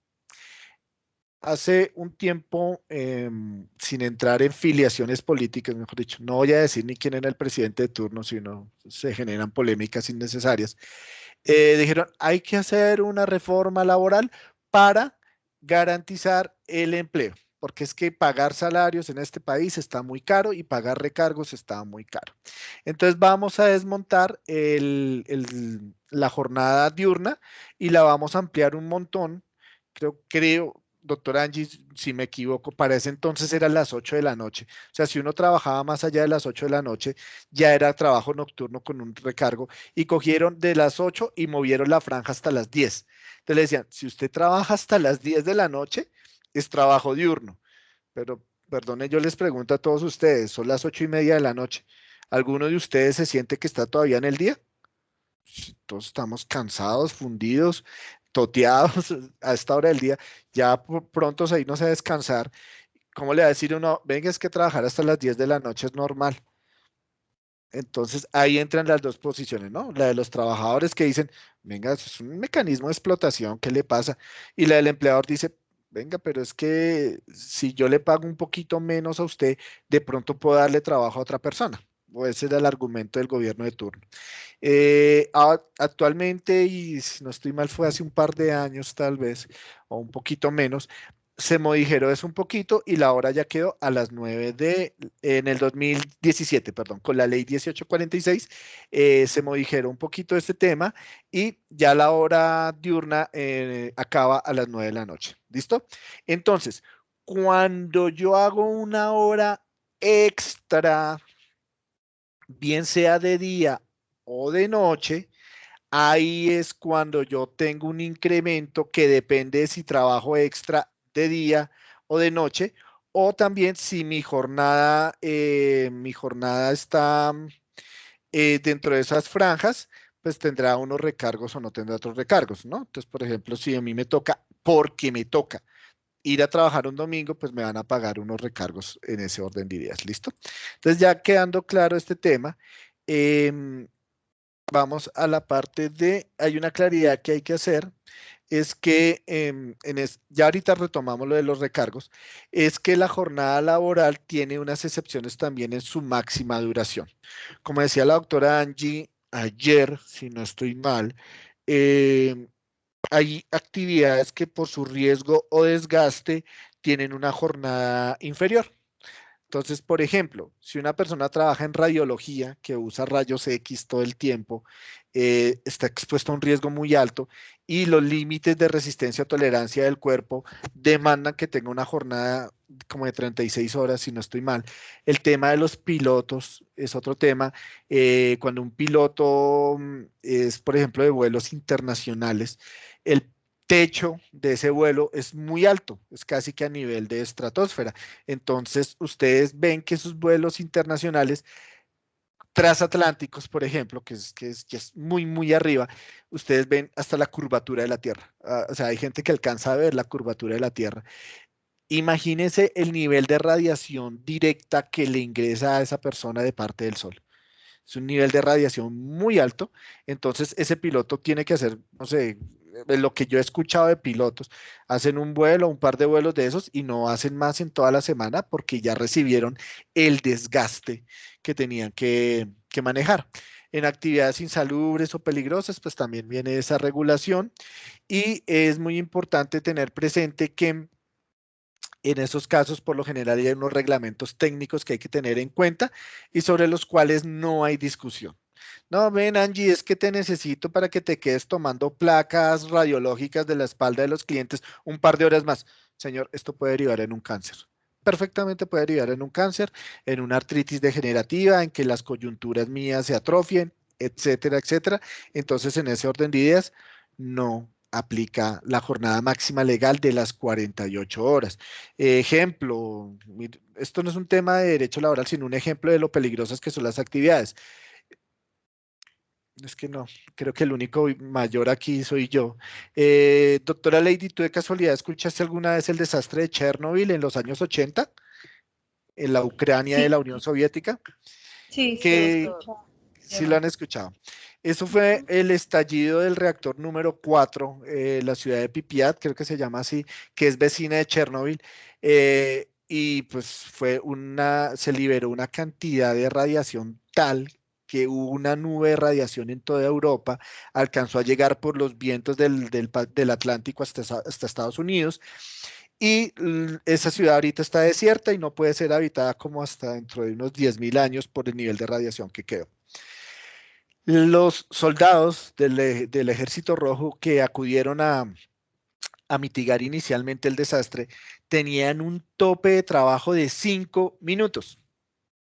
Hace un tiempo, sin entrar en filiaciones políticas, mejor dicho, no voy a decir ni quién era el presidente de turno, sino se generan polémicas innecesarias. Dijeron, hay que hacer una reforma laboral para garantizar el empleo, porque es que pagar salarios en este país está muy caro y pagar recargos está muy caro. Entonces vamos a desmontar la jornada diurna y la vamos a ampliar un montón. Creo, doctor Angie, si me equivoco, para ese entonces eran las 8 de la noche. O sea, si uno trabajaba más allá de las 8 de la noche, ya era trabajo nocturno con un recargo y cogieron de las 8 y movieron la franja hasta las 10. Entonces le decían, si usted trabaja hasta las 10 de la noche, es trabajo diurno. Pero, perdone, yo les pregunto a todos ustedes, son las 8:30 de la noche. ¿Alguno de ustedes se siente que está todavía en el día? Todos estamos cansados, fundidos, toteados a esta hora del día, ya pronto se irnos a descansar. ¿Cómo le va a decir uno, venga, es que trabajar hasta las 10 de la noche es normal? Entonces ahí entran las dos posiciones, ¿no? La de los trabajadores que dicen, venga, eso es un mecanismo de explotación, ¿qué le pasa? Y la del empleador dice, venga, pero es que si yo le pago un poquito menos a usted, de pronto puedo darle trabajo a otra persona. O ese era el argumento del gobierno de turno. Actualmente, y si no estoy mal, fue hace un par de años tal vez, o un poquito menos, se modigeró eso un poquito y la hora ya quedó a las 9 en el 2017, perdón, con la ley 1846, se modigeró un poquito este tema y ya la hora diurna acaba a las 9 de la noche. ¿Listo? Entonces, cuando yo hago una hora extra, bien sea de día o de noche, ahí es cuando yo tengo un incremento que depende de si trabajo extra de día o de noche, o también si mi jornada está dentro de esas franjas, pues tendrá unos recargos o no tendrá otros recargos, ¿no? Entonces, por ejemplo, si a mí me toca, porque me toca ir a trabajar un domingo, pues me van a pagar unos recargos en ese orden de ideas, ¿listo? Entonces, ya quedando claro este tema, em, vamos a la parte de, hay una claridad que hay que hacer, es que ya ahorita retomamos lo de los recargos, es que la jornada laboral tiene unas excepciones también en su máxima duración. Como decía la doctora Angie ayer, si no estoy mal, em, hay actividades que por su riesgo o desgaste tienen una jornada inferior. Entonces, por ejemplo, si una persona trabaja en radiología, que usa rayos X todo el tiempo, está expuesto a un riesgo muy alto y los límites de resistencia o tolerancia del cuerpo demandan que tenga una jornada como de 36 horas, si no estoy mal. El tema de los pilotos es otro tema. Cuando un piloto es, por ejemplo, de vuelos internacionales, el techo de ese vuelo es muy alto, es casi que a nivel de estratosfera. Entonces, ustedes ven que sus vuelos internacionales transatlánticos, por ejemplo, que es muy, muy arriba, ustedes ven hasta la curvatura de la Tierra. O sea, hay gente que alcanza a ver la curvatura de la Tierra. Imagínense el nivel de radiación directa que le ingresa a esa persona de parte del Sol. Es un nivel de radiación muy alto, entonces ese piloto tiene que hacer, no sé, lo que yo he escuchado de pilotos, hacen un vuelo, un par de vuelos de esos y no hacen más en toda la semana porque ya recibieron el desgaste que tenían que manejar. En actividades insalubres o peligrosas, pues también viene esa regulación y es muy importante tener presente que en esos casos, por lo general, hay unos reglamentos técnicos que hay que tener en cuenta y sobre los cuales no hay discusión. No, ven, Angie, es que te necesito para que te quedes tomando placas radiológicas de la espalda de los clientes un par de horas más. Señor, esto puede derivar en un cáncer. Perfectamente puede derivar en un cáncer, en una artritis degenerativa, en que las coyunturas mías se atrofien, etcétera, etcétera. Entonces, en ese orden de ideas, no aplica la jornada máxima legal de las 48 horas. Ejemplo, esto no es un tema de derecho laboral, sino un ejemplo de lo peligrosas que son las actividades. Es que no, creo que el único mayor aquí soy yo. Doctora Lady, ¿tú de casualidad escuchaste alguna vez el desastre de Chernobyl en los años 80 en la Ucrania de Sí, la Unión Soviética? sí, sí, he Que escuchado. sí lo han escuchado. Eso fue el estallido del reactor número 4, la ciudad de Pripyat, creo que se llama así, que es vecina de Chernobyl. Y pues se liberó una cantidad de radiación tal que hubo una nube de radiación en toda Europa, alcanzó a llegar por los vientos del Atlántico hasta Estados Unidos. Y esa ciudad ahorita está desierta y no puede ser habitada como hasta dentro de unos 10.000 años por el nivel de radiación que quedó. Los soldados del Ejército Rojo que acudieron a mitigar inicialmente el desastre tenían un tope de trabajo de 5 minutos.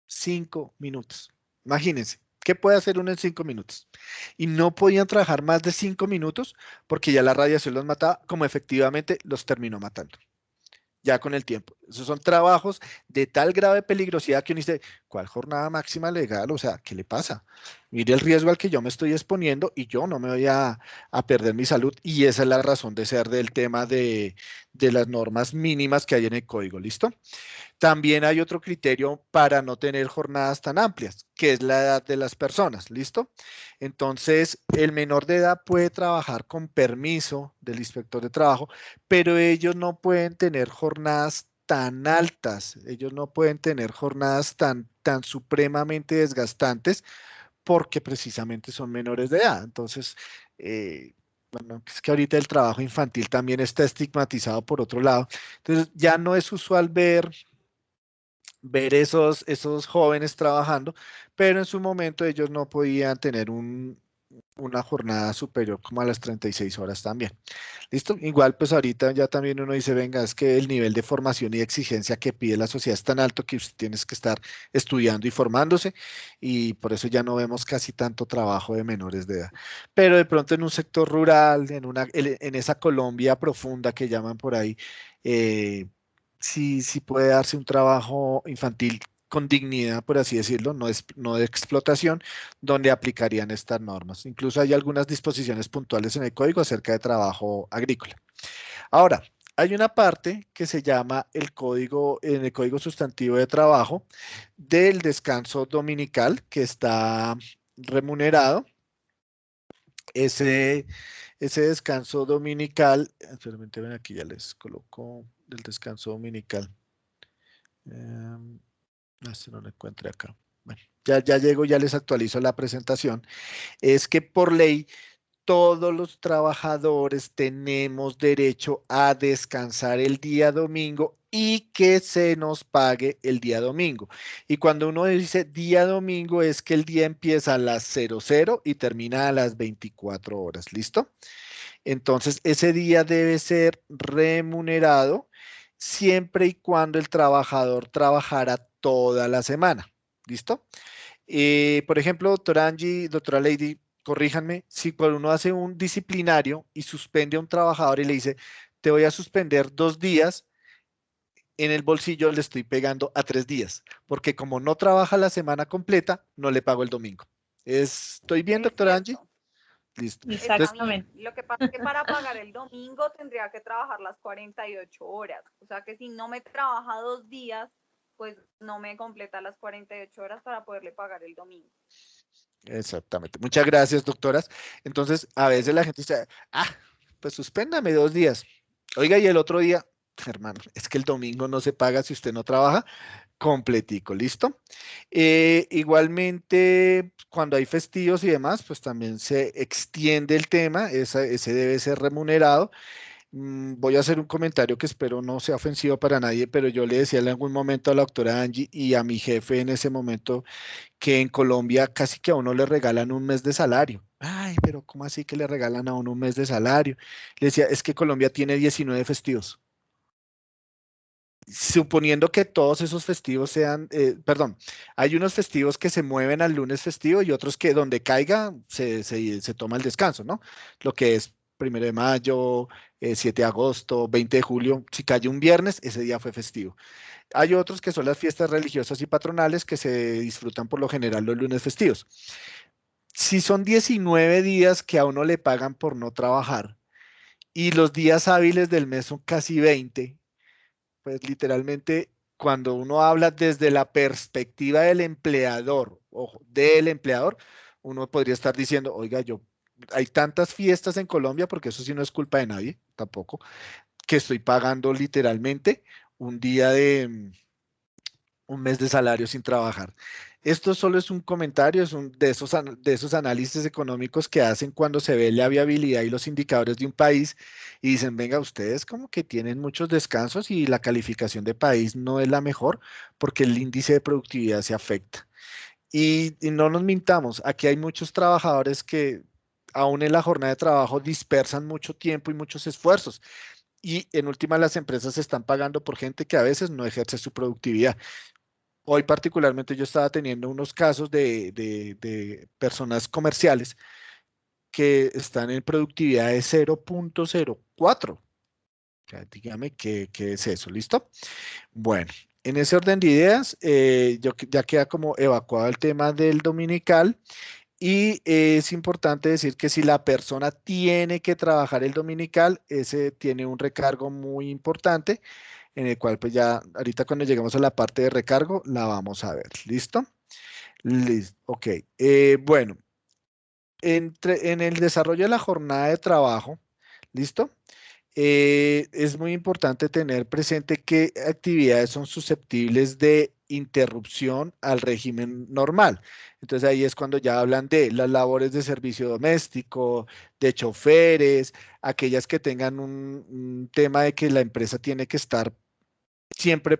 5 minutos. Imagínense, ¿qué puede hacer uno en 5 minutos? Y no podían trabajar más de 5 minutos porque ya la radiación los mataba, como efectivamente los terminó matando ya con el tiempo. Esos son trabajos de tal grado de peligrosidad que uno dice, ¿cuál jornada máxima legal? O sea, ¿qué le pasa? Mire el riesgo al que yo me estoy exponiendo y yo no me voy a perder mi salud. Y esa es la razón de ser del tema de las normas mínimas que hay en el código. ¿Listo? También hay otro criterio para no tener jornadas tan amplias, que es la edad de las personas, ¿listo? Entonces, el menor de edad puede trabajar con permiso del inspector de trabajo, pero ellos no pueden tener jornadas tan altas, ellos no pueden tener jornadas tan supremamente desgastantes porque precisamente son menores de edad. Entonces, bueno, es que ahorita el trabajo infantil también está estigmatizado por otro lado. Entonces, ya no es usual ver esos jóvenes trabajando, pero en su momento ellos no podían tener una jornada superior como a las 36 horas también. ¿Listo? Igual, pues ahorita ya también uno dice, venga, es que el nivel de formación y exigencia que pide la sociedad es tan alto que usted tienes que estar estudiando y formándose, y por eso ya no vemos casi tanto trabajo de menores de edad. Pero de pronto en un sector rural, en esa Colombia profunda que llaman por ahí, sí puede darse un trabajo infantil con dignidad, por así decirlo, no de explotación, donde aplicarían estas normas. Incluso hay algunas disposiciones puntuales en el código acerca de trabajo agrícola. Ahora, hay una parte que se llama en el código sustantivo de trabajo del descanso dominical que está remunerado. Ese descanso dominical, espérame, ven aquí, ya les coloco el descanso dominical. Si no lo encuentre acá. Bueno, ya llego, ya les actualizo la presentación. Es que por ley todos los trabajadores tenemos derecho a descansar el día domingo y que se nos pague el día domingo. Y cuando uno dice día domingo es que el día empieza a las 00 y termina a las 24 horas. ¿Listo? Entonces, ese día debe ser remunerado siempre y cuando el trabajador trabajara toda la semana. ¿Listo? Por ejemplo, doctora Angie, doctora Lady, corríjanme, si cuando uno hace un disciplinario y suspende a un trabajador y le dice, te voy a suspender 2 días, en el bolsillo le estoy pegando a 3 días, porque como no trabaja la semana completa, no le pago el domingo. ¿Estoy bien, Es doctora Angie? cierto. Listo. Está Entonces, bien. Lo que pasa es que para pagar el domingo tendría que trabajar las 48 horas. O sea que si no me trabaja 2 días, pues no me completa las 48 horas para poderle pagar el domingo. exactamente. Muchas gracias, doctoras. Entonces, a veces la gente dice, pues suspéndame 2 días. Oiga, y el otro día, hermano, es que el domingo no se paga si usted no trabaja completico, ¿listo? Igualmente, cuando hay festivos y demás, pues también se extiende el tema, ese debe ser remunerado. Voy a hacer un comentario que espero no sea ofensivo para nadie, pero yo le decía en algún momento a la doctora Angie y a mi jefe en ese momento que en Colombia casi que a uno le regalan un mes de salario. Ay, pero ¿cómo así que le regalan a uno un mes de salario? Le decía, es que Colombia tiene 19 festivos. Suponiendo que todos esos festivos sean, perdón, hay unos festivos que se mueven al lunes festivo y otros que donde caiga se toma el descanso, ¿no? Lo que es 1 de mayo, 7 de agosto, 20 de julio, si cae un viernes, ese día fue festivo. Hay otros que son las fiestas religiosas y patronales que se disfrutan por lo general los lunes festivos. Si son 19 días que a uno le pagan por no trabajar y los días hábiles del mes son casi 20, pues literalmente cuando uno habla desde la perspectiva del empleador, ojo, del empleador, uno podría estar diciendo, oiga, hay tantas fiestas en Colombia, porque eso sí no es culpa de nadie, tampoco, que estoy pagando literalmente un día un mes de salario sin trabajar. Esto solo es un comentario, es de esos análisis económicos que hacen cuando se ve la viabilidad y los indicadores de un país y dicen, venga, ustedes como que tienen muchos descansos y la calificación de país no es la mejor porque el índice de productividad se afecta. Y no nos mintamos, aquí hay muchos trabajadores que aún en la jornada de trabajo dispersan mucho tiempo y muchos esfuerzos. Y en última, las empresas están pagando por gente que a veces no ejerce su productividad. Hoy particularmente yo estaba teniendo unos casos de personas comerciales que están en productividad de 0.04. O sea, dígame qué es eso, ¿listo? Bueno, en ese orden de ideas, ya queda como evacuado el tema del dominical y es importante decir que si la persona tiene que trabajar el dominical, ese tiene un recargo muy importante en el cual pues ya ahorita cuando lleguemos a la parte de recargo la vamos a ver. ¿Listo? Listo. Ok. Bueno, en el desarrollo de la jornada de trabajo, ¿listo? Es muy importante tener presente qué actividades son susceptibles de interrupción al régimen normal. Entonces ahí es cuando ya hablan de las labores de servicio doméstico, de choferes, aquellas que tengan un tema de que la empresa tiene que estar siempre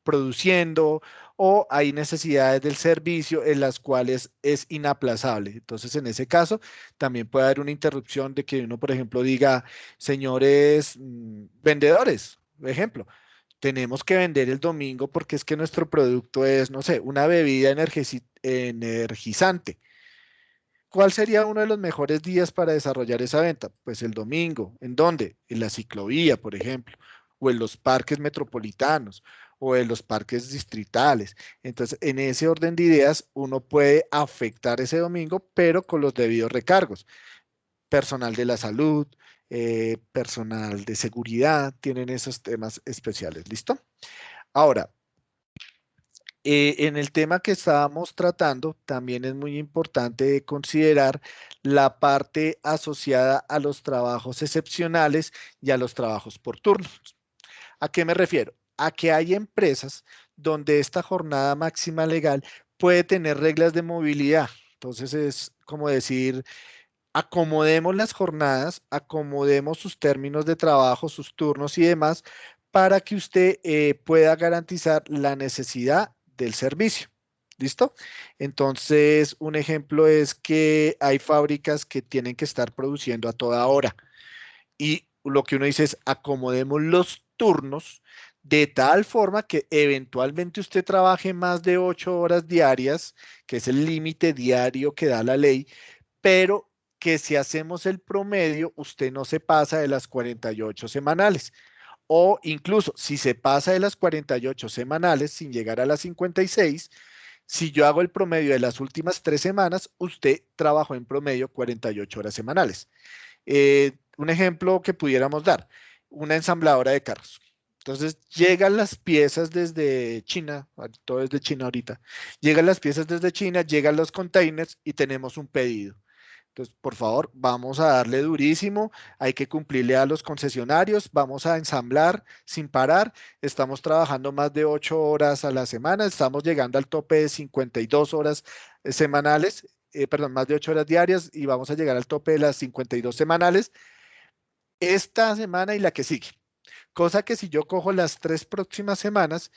produciendo o hay necesidades del servicio en las cuales es inaplazable. Entonces, en ese caso, también puede haber una interrupción de que uno, por ejemplo, diga, señores vendedores, por ejemplo, tenemos que vender el domingo porque es que nuestro producto es, no sé, una bebida energizante. ¿Cuál sería uno de los mejores días para desarrollar esa venta? Pues el domingo. ¿En dónde? En la ciclovía, por ejemplo, o en los parques metropolitanos, o en los parques distritales. Entonces, en ese orden de ideas, uno puede afectar ese domingo, pero con los debidos recargos. Personal de la salud, personal de seguridad, tienen esos temas especiales. ¿Listo? Ahora, en el tema que estábamos tratando, también es muy importante considerar la parte asociada a los trabajos excepcionales y a los trabajos por turnos. ¿A qué me refiero? A que hay empresas donde esta jornada máxima legal puede tener reglas de movilidad. Entonces es como decir, acomodemos las jornadas, acomodemos sus términos de trabajo, sus turnos y demás, para que usted pueda garantizar la necesidad del servicio. ¿Listo? Entonces, un ejemplo es que hay fábricas que tienen que estar produciendo a toda hora y lo que uno dice es acomodemos los turnos de tal forma que eventualmente usted trabaje más de 8 horas diarias, que es el límite diario que da la ley, pero que si hacemos el promedio, usted no se pasa de las 48 semanales. O incluso si se pasa de las 48 semanales sin llegar a las 56, si yo hago el promedio de las últimas 3 semanas, usted trabajó en promedio 48 horas semanales. Un ejemplo que pudiéramos dar, una ensambladora de carros. Entonces llegan las piezas desde China, todo es de China ahorita, llegan las piezas desde China, llegan los containers y tenemos un pedido. Entonces, por favor, vamos a darle durísimo, hay que cumplirle a los concesionarios, vamos a ensamblar sin parar, estamos trabajando más de 8 horas a la semana, estamos llegando al tope de 52 horas semanales, perdón, más de 8 horas diarias y vamos a llegar al tope de las 52 semanales esta semana y la que sigue. Cosa que si yo cojo las 3 próximas semanas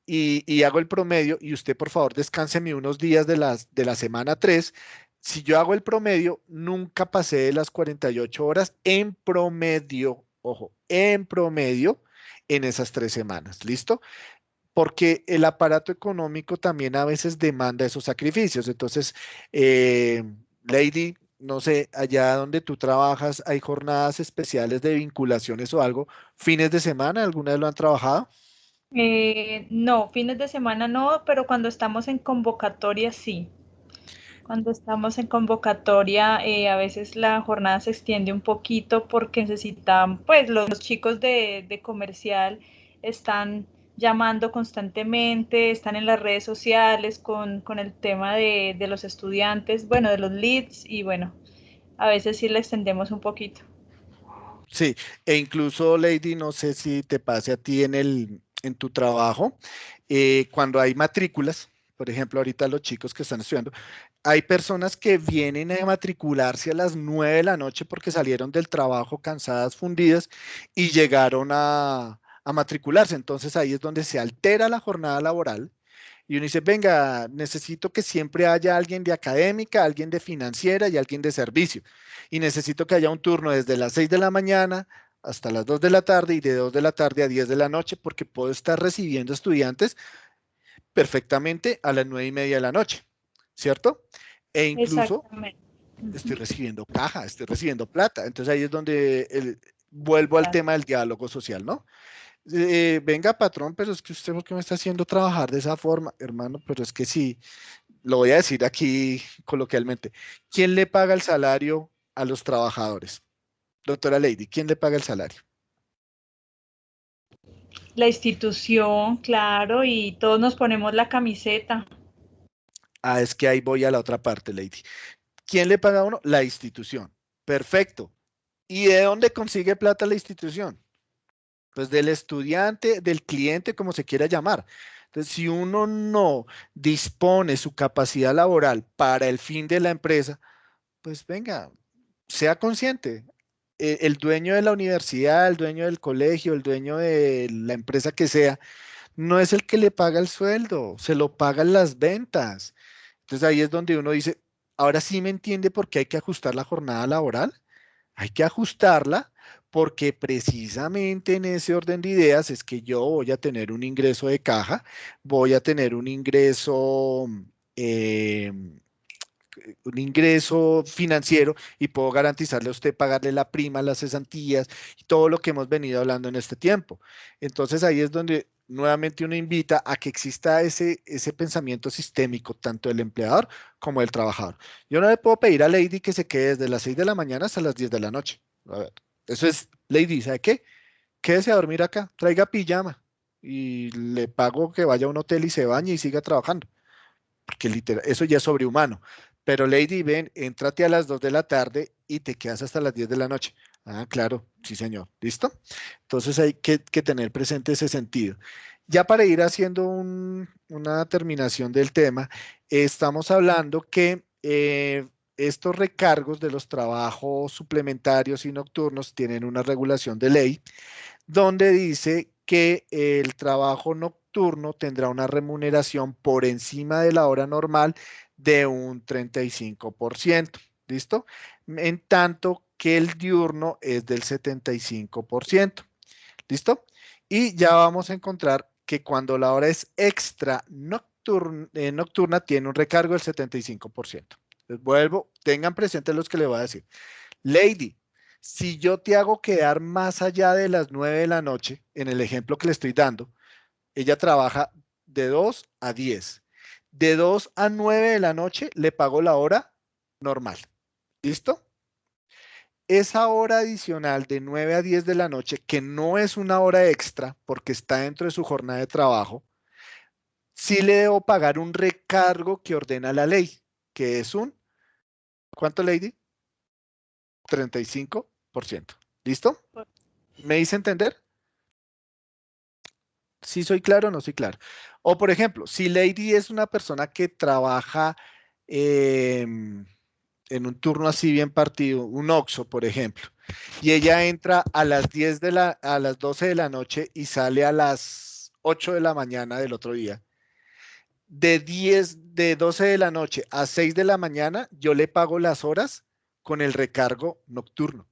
y hago el promedio, y usted por favor descánseme unos días de la semana 3, si yo hago el promedio, nunca pasé de las 48 horas en promedio, ojo, en promedio en esas 3 semanas, ¿listo? Porque el aparato económico también a veces demanda esos sacrificios. Entonces, Lady, no sé, allá donde tú trabajas, ¿hay jornadas especiales de vinculaciones o algo? ¿Fines de semana? ¿Alguna vez lo han trabajado? No, fines de semana no, pero cuando estamos en convocatoria sí. Cuando estamos en convocatoria, a veces la jornada se extiende un poquito porque necesitan, pues los chicos de comercial están llamando constantemente, están en las redes sociales con el tema de los estudiantes, bueno, de los leads y bueno, a veces sí la extendemos un poquito. Sí, e incluso, Lady, no sé si te pase a ti en tu trabajo, cuando hay matrículas, por ejemplo, ahorita los chicos que están estudiando, hay personas que vienen a matricularse a las 9 de la noche porque salieron del trabajo cansadas, fundidas y llegaron a matricularse. Entonces ahí es donde se altera la jornada laboral y uno dice, venga, necesito que siempre haya alguien de académica, alguien de financiera y alguien de servicio. Y necesito que haya un turno desde las 6 de la mañana hasta las 2 de la tarde y de 2 de la tarde a 10 de la noche porque puedo estar recibiendo estudiantes perfectamente a las 9:30 de la noche, ¿cierto? E incluso Exactamente. estoy recibiendo caja, estoy recibiendo plata. Entonces ahí es donde vuelvo al tema del diálogo social, ¿no? Venga, patrón, pero es que usted por qué me está haciendo trabajar de esa forma, hermano, pero es que sí, lo voy a decir aquí coloquialmente. ¿Quién le paga el salario a los trabajadores? Doctora Lady, ¿quién le paga el salario? La institución, claro, y todos nos ponemos la camiseta. Ah, es que ahí voy a la otra parte, Lady. ¿Quién le paga a uno? La institución. Perfecto. ¿Y de dónde consigue plata la institución? Pues del estudiante, del cliente, como se quiera llamar. Entonces, si uno no dispone su capacidad laboral para el fin de la empresa, pues venga, sea consciente. El dueño de la universidad, el dueño del colegio, el dueño de la empresa que sea, no es el que le paga el sueldo, se lo pagan las ventas. Entonces ahí es donde uno dice, ahora sí me entiende por qué hay que ajustar la jornada laboral. Hay que ajustarla porque precisamente en ese orden de ideas es que yo voy a tener un ingreso de caja, voy a tener eh, un ingreso financiero y puedo garantizarle a usted pagarle la prima, las cesantías y todo lo que hemos venido hablando en este tiempo. Entonces ahí es donde nuevamente uno invita a que exista ese pensamiento sistémico, tanto del empleador como del trabajador. Yo no le puedo pedir a Lady que se quede desde las 6 de la mañana hasta las 10 de la noche. A ver, eso es, Lady, ¿sabe qué? Quédese a dormir acá, traiga pijama y le pago que vaya a un hotel y se bañe y siga trabajando porque literal, eso ya es sobrehumano. Pero Lady, ven, entrate a las 2 de la tarde y te quedas hasta las 10 de la noche. Ah, claro, sí, señor. ¿Listo? Entonces hay que tener presente ese sentido. Ya para ir haciendo una terminación del tema, estamos hablando que estos recargos de los trabajos suplementarios y nocturnos tienen una regulación de ley donde dice que el trabajo nocturno tendrá una remuneración por encima de la hora normal de un 35%. ¿Listo? En tanto que el diurno es del 75%. ¿Listo? Y ya vamos a encontrar que cuando la hora es extra nocturna tiene un recargo del 75%. Les vuelvo, tengan presente los que le voy a decir. Lady, si yo te hago quedar más allá de las 9 de la noche, en el ejemplo que le estoy dando, ella trabaja de 2 a 10. De 2 a 9 de la noche le pago la hora normal. ¿Listo? Esa hora adicional de 9 a 10 de la noche, que no es una hora extra porque está dentro de su jornada de trabajo, sí le debo pagar un recargo que ordena la ley, que es un, ¿cuánto, Lady? 35%. ¿Listo? ¿Me hice entender? ¿Sí soy claro o no soy claro? O por ejemplo, si Lady es una persona que trabaja en un turno así bien partido, un OXXO, por ejemplo, y ella entra a las 10 a las 12 de la noche y sale a las 8 de la mañana del otro día. De 12 de la noche a 6 de la mañana, yo le pago las horas con el recargo nocturno.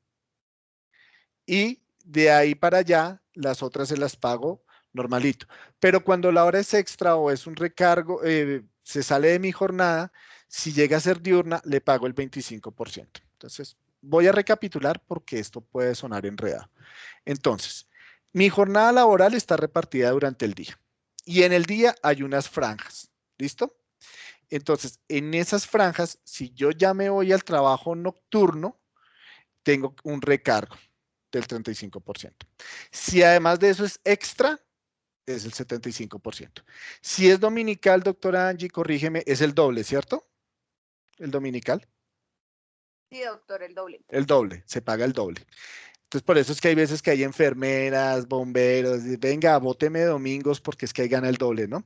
Y de ahí para allá, las otras se las pago normalito. Pero cuando la hora es extra o es un recargo, se sale de mi jornada, si llega a ser diurna, le pago el 25%. Entonces, voy a recapitular porque esto puede sonar enredado. Entonces, mi jornada laboral está repartida durante el día y en el día hay unas franjas. ¿Listo? Entonces, en esas franjas, si yo ya me voy al trabajo nocturno, tengo un recargo del 35%. Si además de eso es extra, es el 75%. Si es dominical, doctora Angie, corrígeme, es el doble, ¿cierto? El dominical. Sí, doctor, el doble. El doble, se paga el doble. Entonces, por eso es que hay veces que hay enfermeras, bomberos, y, venga, bóteme domingos porque es que ahí gana el doble, ¿no?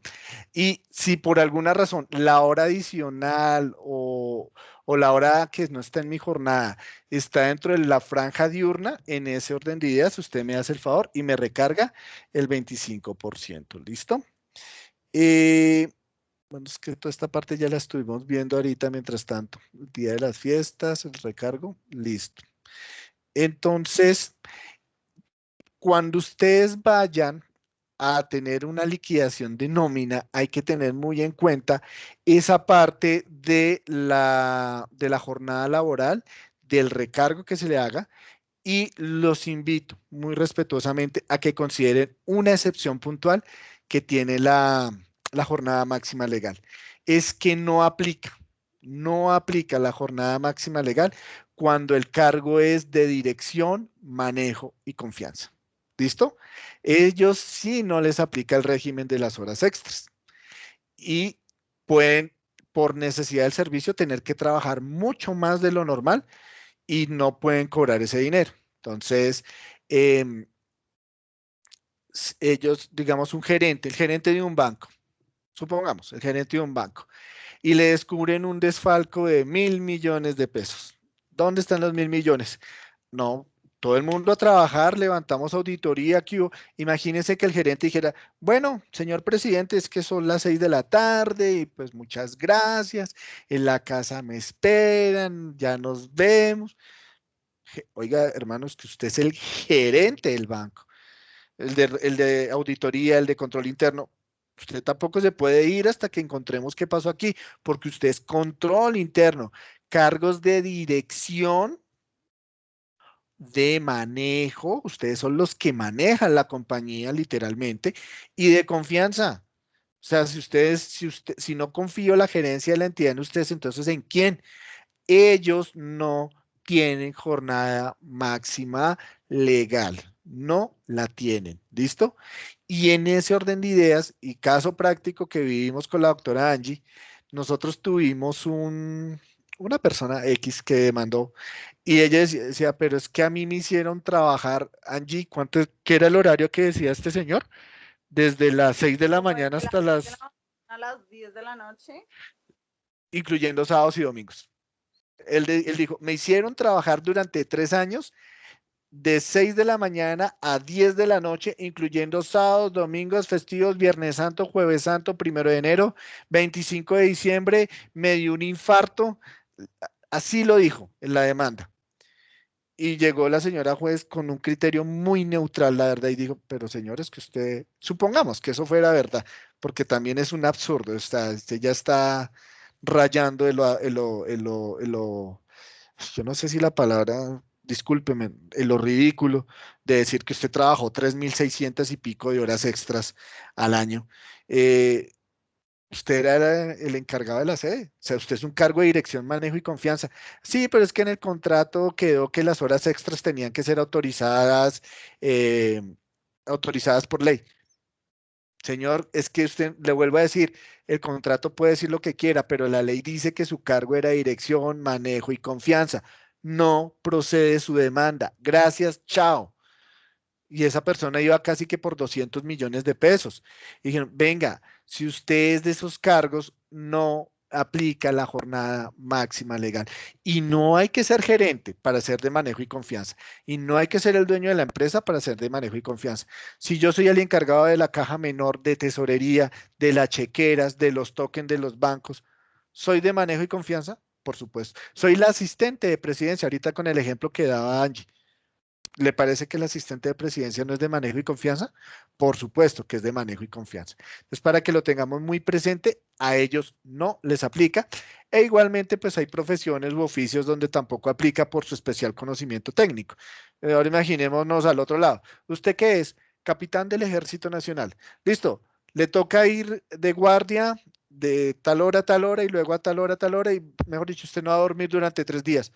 Y si por alguna razón la hora adicional o la hora que no está en mi jornada está dentro de la franja diurna, en ese orden de ideas, usted me hace el favor y me recarga el 25%. ¿Listo? Bueno, es que toda esta parte ya la estuvimos viendo ahorita mientras tanto. El día de las fiestas, el recargo, listo. Entonces, cuando ustedes vayan a tener una liquidación de nómina, hay que tener muy en cuenta esa parte de la jornada laboral, del recargo que se le haga, y los invito muy respetuosamente a que consideren una excepción puntual que tiene la jornada máxima legal. Es que no aplica la jornada máxima legal cuando el cargo es de dirección, manejo y confianza. ¿Listo? Ellos sí no les aplica el régimen de las horas extras y pueden, por necesidad del servicio, tener que trabajar mucho más de lo normal y no pueden cobrar ese dinero. Entonces, ellos, digamos, el gerente de un banco, supongamos, el gerente de un banco, y le descubren un desfalco de 1.000 millones de pesos. ¿Dónde están los 1.000 millones? No, todo el mundo a trabajar, levantamos auditoría, aquí imagínense que el gerente dijera, bueno, señor presidente, es que son las 6 de la tarde y pues muchas gracias, en la casa me esperan, ya nos vemos. Oiga, hermanos, que usted es el gerente del banco, el de auditoría, el de control interno. Usted tampoco se puede ir hasta que encontremos qué pasó aquí, porque usted es control interno, cargos de dirección, de manejo, ustedes son los que manejan la compañía literalmente, y de confianza. O sea, si no confío en la gerencia de la entidad en ustedes, entonces ¿en quién? Ellos no tienen jornada máxima legal, no la tienen, ¿listo? Y en ese orden de ideas y caso práctico que vivimos con la doctora Angie, nosotros tuvimos una persona X que demandó y ella decía, pero es que a mí me hicieron trabajar, Angie, ¿qué era el horario que decía este señor? Desde las 6 de la Como desde mañana las hasta 6 de la las, mañana a las 10 de la noche. incluyendo sábados y domingos. Él dijo, me hicieron trabajar durante 3 años de 6 de la mañana a 10 de la noche, incluyendo sábados, domingos, festivos, Viernes Santo, Jueves Santo, 1 de enero, 25 de diciembre, me dio un infarto. Así lo dijo en la demanda. Y llegó la señora juez con un criterio muy neutral, la verdad, y dijo, pero señores, que usted, supongamos que eso fuera verdad, porque también es un absurdo, usted ya está rayando yo no sé si la palabra, discúlpeme, en lo ridículo de decir que usted trabajó 3.600 y pico de horas extras al año. Eh, Usted era el encargado de la sede, o sea, usted es un cargo de dirección, manejo y confianza. Sí, pero es que en el contrato quedó que las horas extras tenían que ser eh, autorizadas por ley. Señor, es que usted, le vuelvo a decir, el contrato puede decir lo que quiera, pero la ley dice que su cargo era dirección, manejo y confianza. No procede su demanda. Gracias, chao. Y esa persona iba casi que por 200 millones de pesos. Y dijeron, venga, si usted es de esos cargos, no aplica la jornada máxima legal. Y no hay que ser gerente para ser de manejo y confianza. Y no hay que ser el dueño de la empresa para ser de manejo y confianza. Si yo soy el encargado de la caja menor, de tesorería, de las chequeras, de los tokens de los bancos, ¿soy de manejo y confianza? Por supuesto. Soy la asistente de presidencia, ahorita con el ejemplo que daba Angie. ¿Le parece que el asistente de presidencia no es de manejo y confianza? Por supuesto que es de manejo y confianza. Entonces, para que lo tengamos muy presente, a ellos no les aplica. E igualmente, pues hay profesiones u oficios donde tampoco aplica por su especial conocimiento técnico. Ahora imaginémonos al otro lado. ¿Usted qué es? Capitán del Ejército Nacional. Listo. Le toca ir de guardia de tal hora y luego a tal hora y, mejor dicho, usted no va a dormir durante 3 días.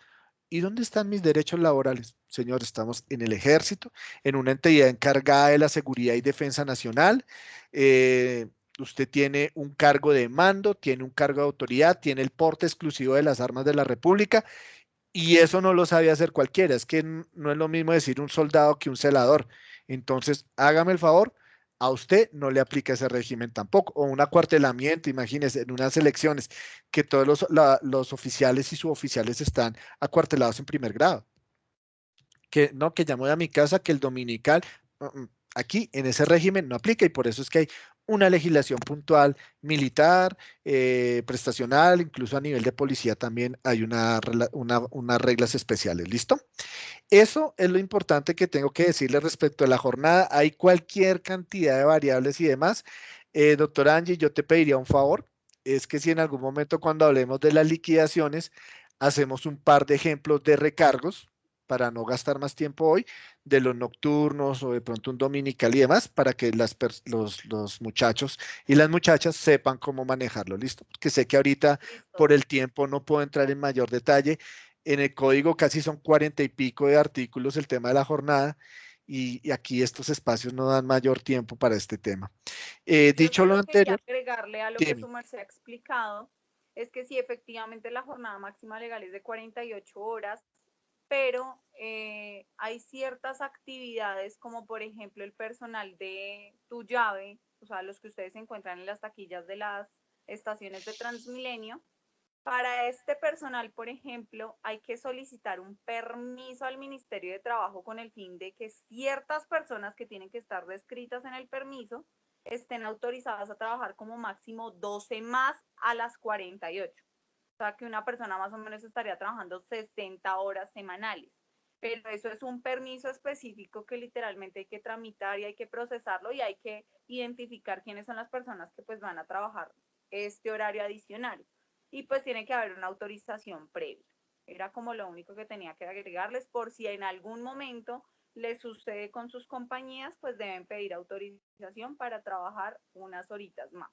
¿Y dónde están mis derechos laborales? Señor, estamos en el ejército, en una entidad encargada de la seguridad y defensa nacional. Eh, Usted tiene un cargo de mando, tiene un cargo de autoridad, tiene el porte exclusivo de las armas de la República y eso no lo sabe hacer cualquiera. Es que no es lo mismo decir un soldado que un celador. Entonces, hágame el favor, a usted no le aplica ese régimen tampoco. O un acuartelamiento, imagínese, en unas elecciones que todos los oficiales y suboficiales están acuartelados en primer grado. Que no, que llamo a mi casa, que el dominical. Aquí en ese régimen no aplica y por eso es que hay una legislación puntual militar, prestacional, incluso a nivel de policía también hay unas reglas especiales. ¿Listo? Eso es lo importante que tengo que decirle respecto a la jornada. Hay cualquier cantidad de variables y demás. Doctora Angie, yo te pediría un favor. Es que si en algún momento cuando hablemos de las liquidaciones, hacemos un par de ejemplos de recargos para no gastar más tiempo hoy, de los nocturnos o de pronto un dominical y demás, para que los muchachos y las muchachas sepan cómo manejarlo. ¿Listo? Porque sé que ahorita por Listo. el tiempo no puedo entrar en mayor detalle. En el código casi son 40 y pico de artículos el tema de la jornada y aquí estos espacios no dan mayor tiempo para este tema. Yo Dicho lo solo quería anterior, agregarle a lo que dime. su merced ha explicado, es que sí, efectivamente la jornada máxima legal es de 48 horas, pero hay ciertas actividades como por ejemplo el personal de tu llave, o sea, los que ustedes encuentran en las taquillas de las estaciones de Transmilenio, Para este personal, por ejemplo, hay que solicitar un permiso al Ministerio de Trabajo con el fin de que ciertas personas que tienen que estar descritas en el permiso estén autorizadas a trabajar como máximo 12 más a las 48. O sea, que una persona más o menos estaría trabajando 60 horas semanales. Pero eso es un permiso específico que literalmente hay que tramitar y hay que procesarlo y hay que identificar quiénes son las personas que pues van a trabajar este horario adicional. Y pues tiene que haber una autorización previa. Era como lo único que tenía que agregarles por si en algún momento les sucede con sus compañías, pues deben pedir autorización para trabajar unas horitas más.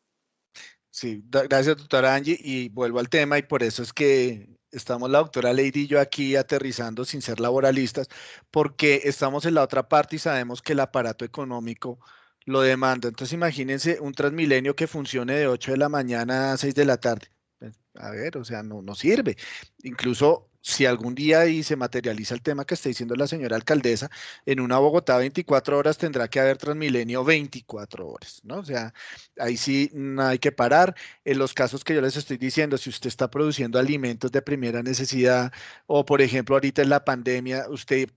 Sí, gracias, doctora Angie, y vuelvo al tema, y por eso es que estamos la doctora Lady y yo aquí aterrizando sin ser laboralistas, porque estamos en la otra parte y sabemos que el aparato económico lo demanda. Entonces, imagínense un Transmilenio que funcione de 8 de la mañana a 6 de la tarde. Pues, a ver, o sea, no sirve. Incluso si algún día y se materializa el tema que está diciendo la señora alcaldesa, en una Bogotá 24 horas tendrá que haber Transmilenio 24 horas, ¿no? O sea, ahí sí no hay que parar. En los casos que yo les estoy diciendo, si usted está produciendo alimentos de primera necesidad o, por ejemplo, ahorita en la pandemia, usted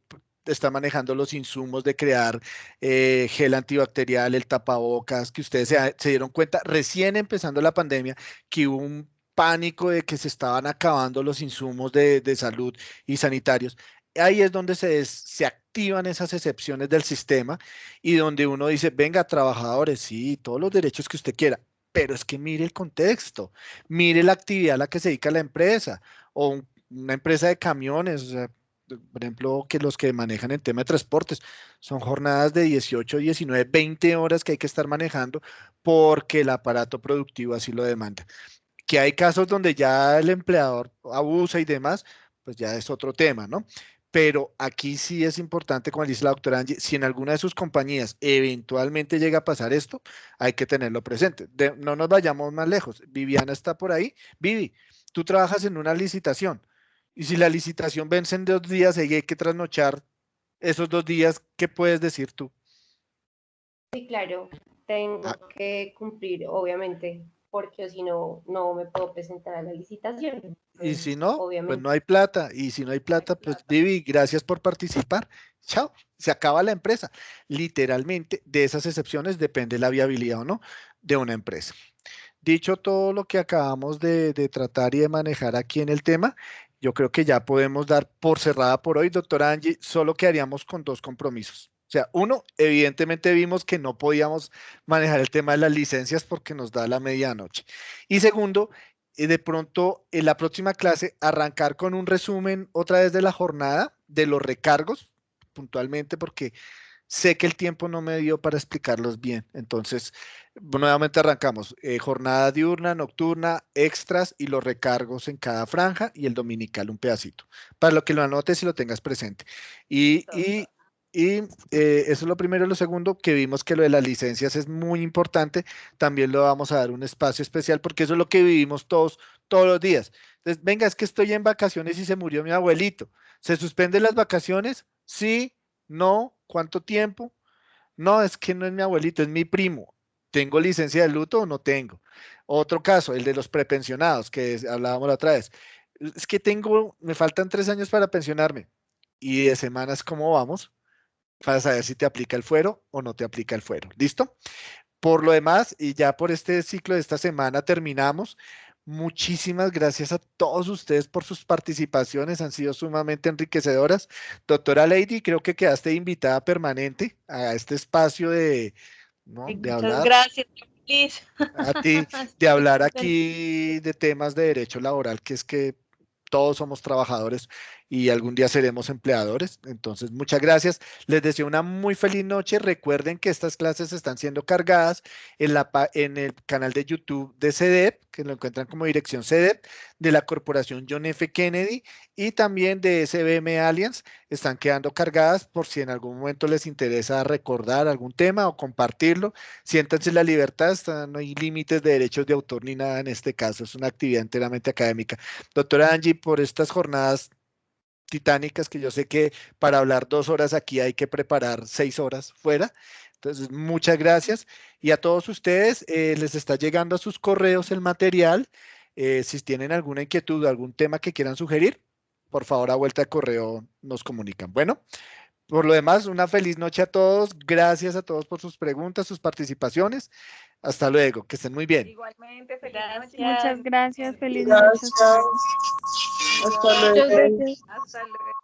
está manejando los insumos de crear gel antibacterial, el tapabocas, que ustedes se dieron cuenta recién empezando la pandemia que hubo un pánico de que se estaban acabando los insumos de salud y sanitarios. Ahí es donde se activan esas excepciones del sistema y donde uno dice, venga, trabajadores, sí, todos los derechos que usted quiera, pero es que mire el contexto, mire la actividad a la que se dedica la empresa o una empresa de camiones, o sea, por ejemplo, que los que manejan el tema de transportes son jornadas de 18, 19, 20 horas que hay que estar manejando porque el aparato productivo así lo demanda. Que hay casos donde ya el empleador abusa y demás, pues ya es otro tema, ¿no? Pero aquí sí es importante, como dice la doctora Angie, si en alguna de sus compañías eventualmente llega a pasar esto, hay que tenerlo presente. No nos vayamos más lejos. Viviana está por ahí. Vivi, tú trabajas en una licitación y si la licitación vence en 2 días y hay que trasnochar esos 2 días, ¿qué puedes decir tú? Sí, claro, Ah, tengo que cumplir, obviamente, porque si no, no me puedo presentar a la licitación. y si no, pues no Obviamente, hay plata. Y si no hay no hay plata, pues plata. Vivi, gracias por participar. Chao, se acaba la empresa. Literalmente, de esas excepciones depende la viabilidad o no de una empresa. Dicho todo lo que acabamos de tratar y de manejar aquí en el tema, yo creo que ya podemos dar por cerrada por hoy, doctora Angie, solo quedaríamos con dos compromisos. O sea, uno, evidentemente vimos que no podíamos manejar el tema de las licencias porque nos da la medianoche. Y segundo, de pronto en la próxima clase arrancar con un resumen otra vez de la jornada, de los recargos, puntualmente, porque sé que el tiempo no me dio para explicarlos bien. Entonces, nuevamente arrancamos. Jornada diurna, nocturna, extras y los recargos en cada franja y el dominical un pedacito. Para lo que lo anotes y lo tengas presente. Y, Listo, y, doctor. eso es lo primero. Lo segundo, que vimos que lo de las licencias es muy importante. También lo vamos a dar un espacio especial porque eso es lo que vivimos todos los días. Entonces, venga, es que estoy en vacaciones y se murió mi abuelito. ¿Se suspenden las vacaciones? Sí. No, ¿cuánto tiempo? No, es que no es mi abuelito, es mi primo. ¿Tengo licencia de luto o no tengo? Otro caso, el de los prepensionados, hablábamos la otra vez. Es que me faltan 3 años para pensionarme. ¿Y de semanas cómo vamos? Para saber si te aplica el fuero o no te aplica el fuero. ¿Listo? Por lo demás, y ya por este ciclo de esta semana terminamos. Muchísimas gracias a todos ustedes por sus participaciones, han sido sumamente enriquecedoras. Doctora Lady, creo que quedaste invitada permanente a este espacio ¿no? Ay, de muchas hablar, gracias, Liz. a ti, de Estoy hablar contenta. aquí de temas de derecho laboral, que es que todos somos trabajadores y algún día seremos empleadores. Entonces, muchas gracias. Les deseo una muy feliz noche. Recuerden que estas clases están siendo cargadas en el canal de YouTube de CEDEP, que lo encuentran como dirección CEDEP, de la corporación John F. Kennedy y también de SBM Alliance. Están quedando cargadas por si en algún momento les interesa recordar algún tema o compartirlo. Siéntanse en la libertad, no hay límites de derechos de autor ni nada en este caso. Es una actividad enteramente académica. Doctora Angie, por estas jornadas titánicas que yo sé que para hablar 2 horas aquí hay que preparar 6 horas fuera. Entonces, muchas gracias. Y a todos ustedes les está llegando a sus correos el material. Si tienen alguna inquietud, algún tema que quieran sugerir, por favor, a vuelta de correo nos comunican. Bueno, por lo demás, una feliz noche a todos. Gracias a todos por sus preguntas, sus participaciones. Hasta luego, que estén muy bien. Igualmente, feliz noche. Gracias. Muchas gracias, feliz noche. Gracias. Hasta luego. Hasta luego.